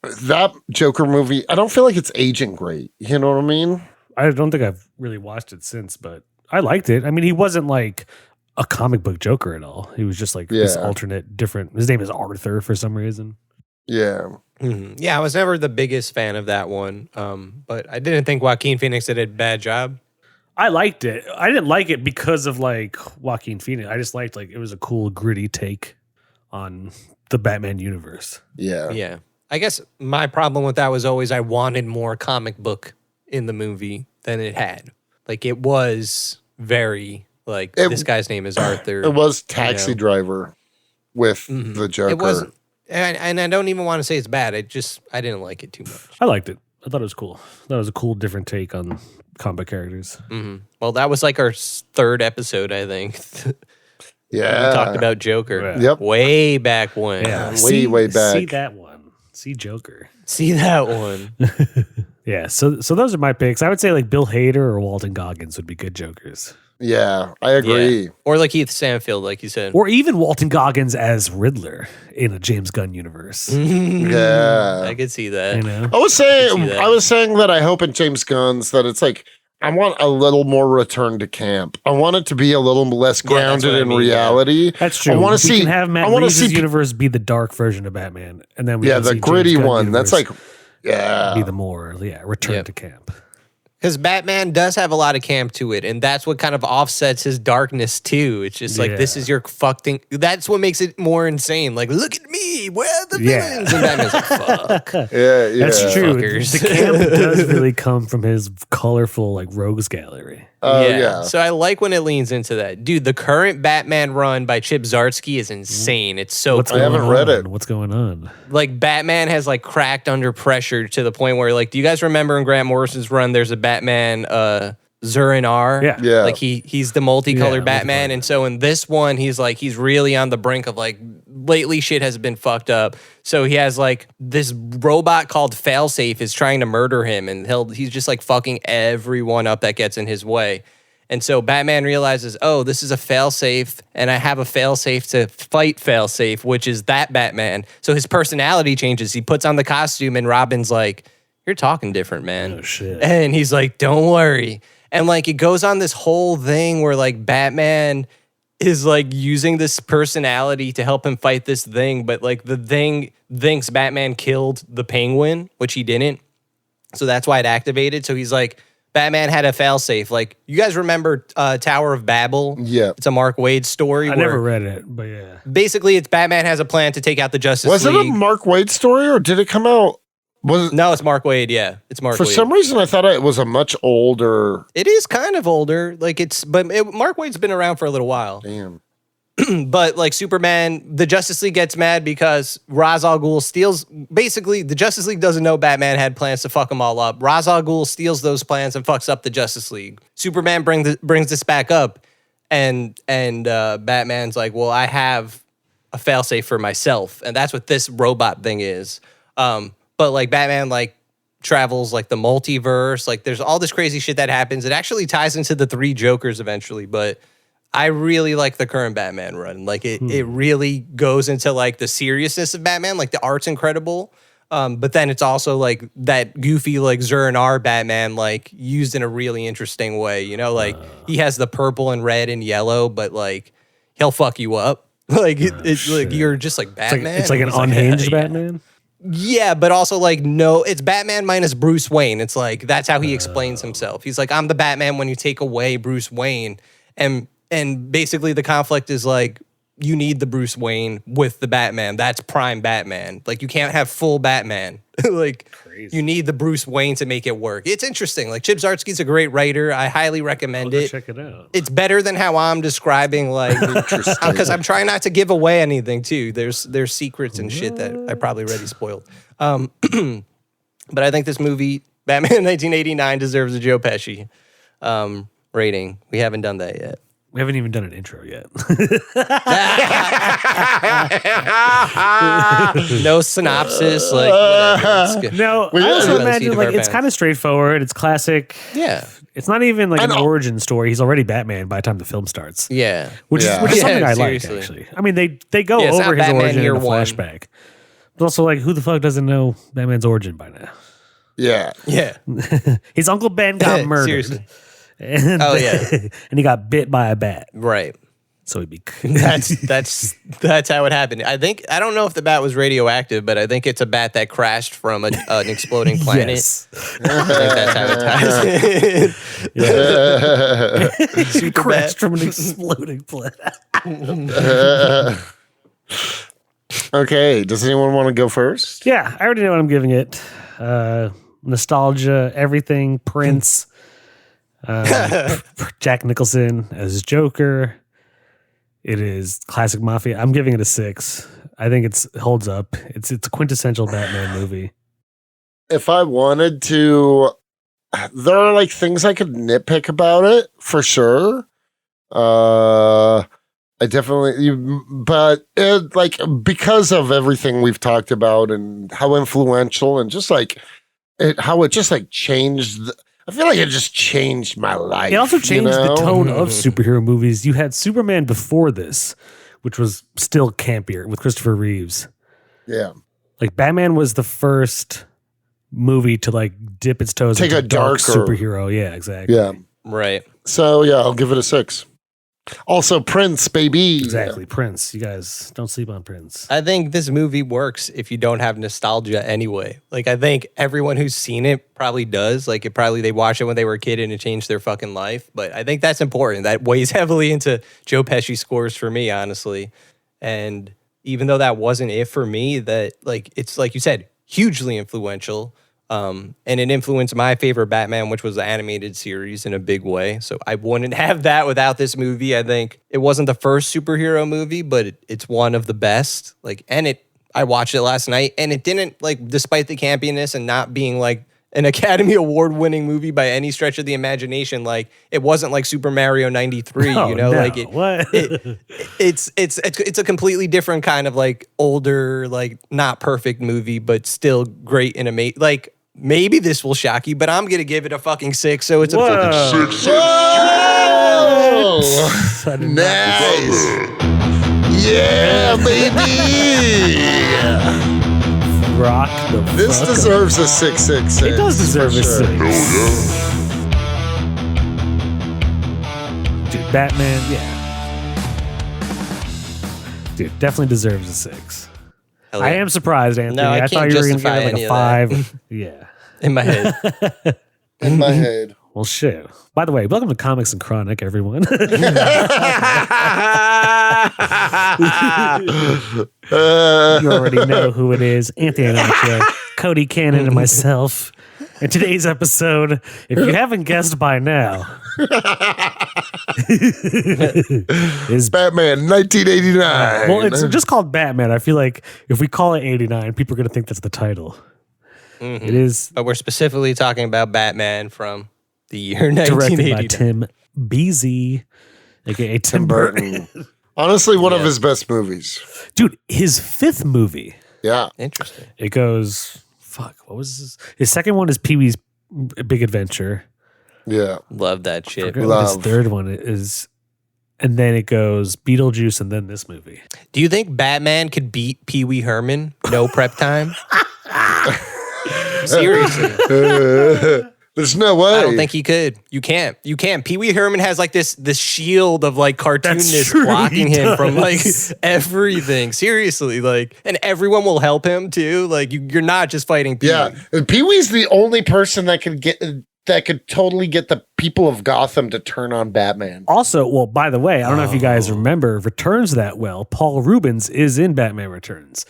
Joker movie, I don't feel like it's aging great. You know what I mean? I don't think I've really watched it since, but I liked it. I mean, he wasn't like a comic book Joker at all. He was just like this alternate, different. His name is Arthur for some reason. Yeah. Mm-hmm. Yeah, I was never the biggest fan of that one, but I didn't think Joaquin Phoenix did a bad job. I liked it. I didn't like it because of like Joaquin Phoenix. I just liked like it was a cool, gritty take on the Batman universe. Yeah. Yeah. I guess my problem with that was always I wanted more comic book in the movie than it had. Like it was very Like this guy's name is Arthur. It was Taxi Driver with the Joker. It wasn't, and I don't even want to say it's bad. I didn't like it too much. I liked it. I thought it was cool. That was a cool, different take on comic characters. Mm-hmm. Well, that was like our third episode, I think. Yeah. We talked about Joker. Yeah. Yep. Way back when. Yeah. Way back. See that one. See Joker. See that one. Yeah. So those are my picks. I would say like Bill Hader or Walton Goggins would be good Jokers. Yeah, I agree. Yeah. Or LaKeith Stanfield, like you said. Or even Walton Goggins as Riddler in a James Gunn universe. Yeah. I could see that. You know? I was saying that I hope in James Gunn's that it's like I want a little more return to camp. I want it to be a little less grounded in reality. That's true. I want to can have Matt Reeves' universe be the dark version of Batman, and then the gritty one. That's like be the more return to camp. Because Batman does have a lot of camp to it, and that's what kind of offsets his darkness too. It's just like, this is your fuck thing. That's what makes it more insane. Like, look at me, where are the villains? And Batman's like, fuck. Yeah. That's true. Fuckers. The camp does really come from his colorful, like, rogues gallery. Yeah. So I like when it leans into that. Dude, the current Batman run by Chip Zdarsky is insane. It's so cool. I haven't read it. What's going on? Like, Batman has like cracked under pressure to the point where, like, do you guys remember in Grant Morrison's run, there's a Batman, Zur En Arrh? Yeah. Like he's the multicolored Batman. And so in this one, he's really on the brink of like, lately shit has been fucked up. So he has like this robot called Failsafe is trying to murder him, and he's just like fucking everyone up that gets in his way. And so Batman realizes, oh, this is a failsafe, and I have a failsafe to fight Failsafe, which is that Batman. So his personality changes. He puts on the costume, and Robin's like, you're talking different, man. Oh, shit. And he's like, don't worry. And like it goes on this whole thing where like Batman is like using this personality to help him fight this thing, but like the thing thinks Batman killed the Penguin, which he didn't. So that's why it activated. So he's like, Batman had a failsafe. Like, you guys remember Tower of Babel? Yeah. It's a Mark Waid story. I never read it, but yeah. Basically, it's Batman has a plan to take out the Justice Was League. it a Mark Waid story or did it come out? No, it's Mark Waid. Yeah, it's Mark Waid. For some reason, I thought it was a much older. It is kind of older. Like Mark Waid's been around for a little while. Damn. But like Superman, the Justice League gets mad because Ra's al Ghul steals. Basically, the Justice League doesn't know Batman had plans to fuck them all up. Ra's al Ghul steals those plans and fucks up the Justice League. Superman brings this back up, and Batman's like, well, I have a failsafe for myself, and that's what this robot thing is. But like Batman like travels like the multiverse. Like there's all this crazy shit that happens. It actually ties into the three Jokers eventually, but I really like the current Batman run. Like it really goes into like the seriousness of Batman. Like the art's incredible. But then it's also like that goofy like Zur En Arrh Batman like used in a really interesting way. You know, like he has the purple and red and yellow, but like he'll fuck you up. Like it's like you're just like Batman. It's like an unhinged Batman. Yeah, but also like no, it's Batman minus Bruce Wayne. It's like that's how he explains himself. He's like, I'm the Batman when you take away Bruce Wayne, and basically the conflict is like you need the Bruce Wayne with the Batman. That's prime Batman. Like you can't have full Batman. Like crazy. You need the Bruce Wayne to make it work. It's interesting. Like Chip Zdarsky's a great writer. I highly recommend it. Check it out. It's better than how I'm describing like because I'm trying not to give away anything too. There's secrets and shit that I probably already spoiled. But I think this movie, Batman 1989, deserves a Joe Pesci rating. We haven't done that yet. We haven't even done an intro yet. No synopsis, like whatever. No, I also imagine like it's kind of straightforward. It's classic. Yeah, it's not even like an origin story. He's already Batman by the time the film starts. Yeah, which is something I like actually. I mean, they go over his origin in the flashback, but also like who the fuck doesn't know Batman's origin by now? Yeah, His Uncle Ben got murdered. Seriously. And, and he got bit by a bat. Right. So he'd be. That's how it happened. I don't know if the bat was radioactive, but I think it's a bat that crashed from an exploding planet. Yes. I think that's how it ties in. He crashed from an exploding planet. Okay. Does anyone want to go first? Yeah, I already know what I'm giving it. Nostalgia, everything, Prince. Jack Nicholson as Joker. It is classic mafia. I'm giving it a 6. I think it holds up. It's a quintessential Batman movie. If I wanted to, there are like things I could nitpick about it for sure. I definitely, but it, like, because of everything we've talked about and how influential and just like how it just like changed. I feel like it just changed my life. It also changed the tone of superhero movies. You had Superman before this, which was still campier with Christopher Reeves. Yeah. Like Batman was the first movie to like dip its toes Take into a darker superhero. Yeah, exactly. Yeah. Right. So yeah, I'll give it a 6. Also, Prince, baby. Exactly. Prince. You guys don't sleep on Prince. I think this movie works if you don't have nostalgia anyway. Like, I think everyone who's seen it probably does. Like, they watched it when they were a kid and it changed their fucking life. But I think that's important. That weighs heavily into Joe Pesci scores for me, honestly. And even though that wasn't it for me, that, like, it's like you said, hugely influential. And it influenced my favorite Batman, which was the animated series, in a big way. So I wouldn't have that without this movie. I think it wasn't the first superhero movie, but it's one of the best. Like, I watched it last night, and it didn't, like, despite the campiness and not being like an Academy Award winning movie by any stretch of the imagination, like, it wasn't like Super Mario 93, Oh, you know, no. like What? it's a completely different kind of like older, like not perfect movie, but still great and amazing. Like, maybe this will shock you, but I'm going to give it a fucking 6. So it's a fucking 6. Whoa! Nice. Yeah, baby. Rock the This fuck deserves up. a 666. It does deserve for a sure. 6. Hell yeah. Dude, Batman, yeah. Dude, definitely deserves a 6. Hell I yeah. am surprised, Anthony. No, I thought can't you were going to justify give it like any a of that. 5. Yeah. in my head. In my head. Well, shit. By the way, welcome to Comics and Chronic, everyone. You already know who it is. Anthony Anarcho, Cody Cannon, and myself. In today's episode, if you haven't guessed by now, is Batman 1989. well, it's just called Batman. I feel like if we call it 89, people are going to think that's the title. Mm-hmm. It is But we're specifically talking about Batman from the year directed by 1989. Tim Beasy, aka Tim Burton. Honestly, one of his best movies. Dude, his 5th movie. Yeah. Interesting. It goes, what was his second one is Pee-wee's Big Adventure. Yeah. Love that shit. Forget what his third one is. And then it goes Beetlejuice and then this movie. Do you think Batman could beat Pee Wee Herman? No prep time? Seriously. There's no way. I don't think he could. You can't. You can't. Pee Wee Herman has like this shield of like cartoonness true, blocking he him from like does. everything. Seriously, like, and everyone will help him too. Like, you're not just fighting Pee Wee. Yeah. And Pee-wee's the only person that could totally get the people of Gotham to turn on Batman. Also, well, by the way, I don't know if you guys remember Returns that well. Paul Rubens is in Batman Returns.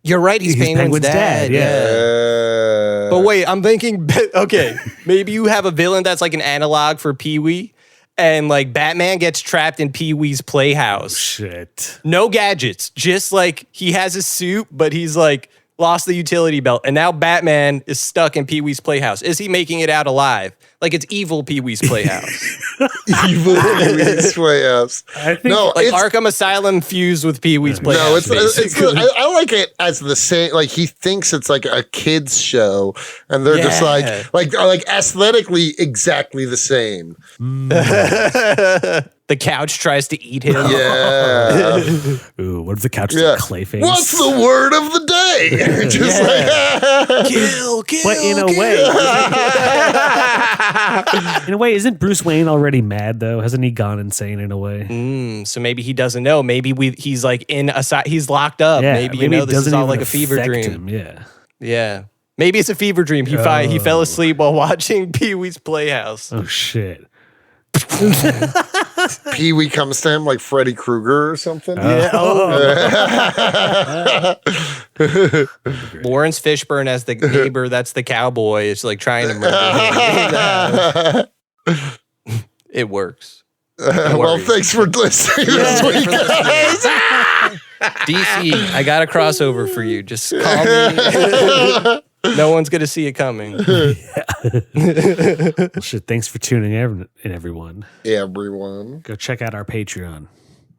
You're right. He's Penguin's dad. yeah. But wait, I'm thinking, okay, maybe you have a villain that's like an analog for Pee-wee, and like Batman gets trapped in Pee-wee's playhouse. Shit. No gadgets, just like he has a suit, but he's like lost the utility belt, and now Batman is stuck in Pee-wee's playhouse. Is he making it out alive? Like, it's evil Pee-wee's playhouse. Evil Pee-wee's Playhouse. I think No, Like it's, Arkham Asylum fused with Pee-wee's playhouse. no, it's basically. I like it as the same. Like he thinks it's like a kids show, and they're just Yeah. like aesthetically exactly the same. The couch tries to eat him. Yeah. ooh, what if the couch is Yeah. like Clayface? What's the word of the day? Just like Kill. But in a way, isn't Bruce Wayne already mad though? Hasn't he gone insane in a way? So maybe he doesn't know. Maybe he's like he's locked up. Yeah, maybe it this is doesn't all even like a fever affect dream. him, yeah. Yeah. Maybe it's a fever dream. He fell asleep while watching Pee-wee's Playhouse. Oh shit. Pee-wee comes to him like Freddy Krueger or something. Lawrence Fishburne as the neighbor that's the cowboy is like trying to murder him. It works. Well, thanks for listening this week, guys. DC, I got a crossover for you. Just call me. No one's going to see it coming. Well, shit, thanks for tuning in, everyone. Everyone. Go check out our Patreon.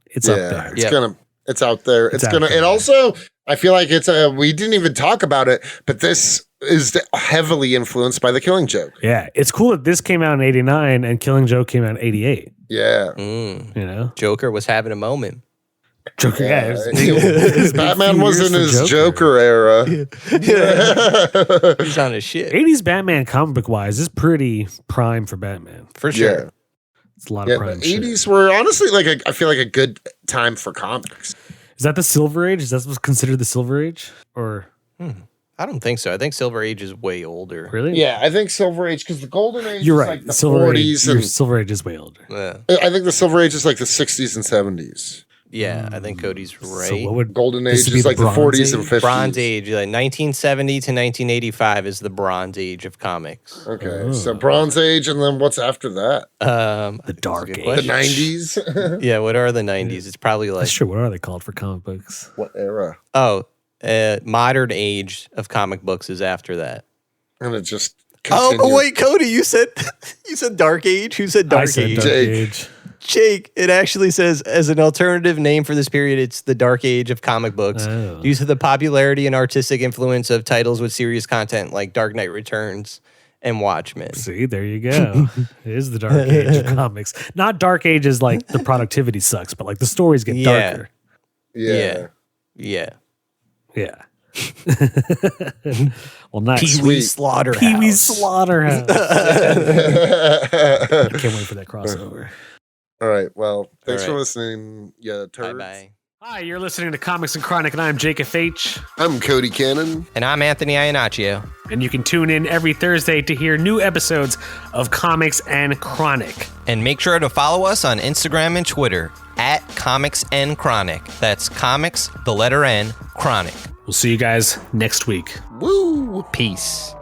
It's up there. It's out there. It also, I feel like we didn't even talk about it, but this is heavily influenced by The Killing Joke. Yeah. It's cool that this came out in 89 and Killing Joke came out in 88. Yeah. You know? Joker was having a moment. Joker, Batman was in his Joker era. He's on his shit. 80s Batman comic book wise is pretty prime for Batman. For sure. Yeah. It's a lot of prime shit. 80s were honestly I feel like a good time for comics. Is that the Silver Age? Is that what's considered the Silver Age? Or I don't think so. I think Silver Age is way older. really? Yeah, I think Silver Age, because the Golden Age You're is right. like the Silver 40s. Age, Silver Age is way older. Yeah. I think the Silver Age is like the 60s and 70s. Yeah, I think Cody's right. So what would Golden this Age be is like the Bronze 40s and Age? 50s. Bronze Age, like 1970 to 1985 is the Bronze Age of comics. Okay, so Bronze Age, and then what's after that? the Dark good Age? The question. 90s? Yeah, what are the 90s? It's probably like That's true. What are they called for comic books? What era? modern age of comic books is after that. And it just Oh, continued. but wait, Cody, you said Dark Age? Who said Dark I said Age? Dark Jake. Age. Jake, it actually says as an alternative name for this period, it's the Dark Age of comic books. Oh. Due to the popularity and artistic influence of titles with serious content like Dark Knight Returns and Watchmen. See, there you go. It is the Dark Age of comics. Not Dark Age is like the productivity sucks, but like the stories get darker. Yeah. Yeah. Yeah. Well, nice. Pee-wee Slaughterhouse. Pee-wee Slaughterhouse. I can't wait for that crossover. All right. Well, thanks All for right. listening. Yeah, turds. Bye-bye. Hi, you're listening to Comics and Chronic, and I'm Jake FH. I'm Cody Cannon. And I'm Anthony Iannaccio. And you can tune in every Thursday to hear new episodes of Comics and Chronic. And make sure to follow us on Instagram and Twitter at Comics N Chronic. That's comics, the letter N, Chronic. We'll see you guys next week. Woo! Peace.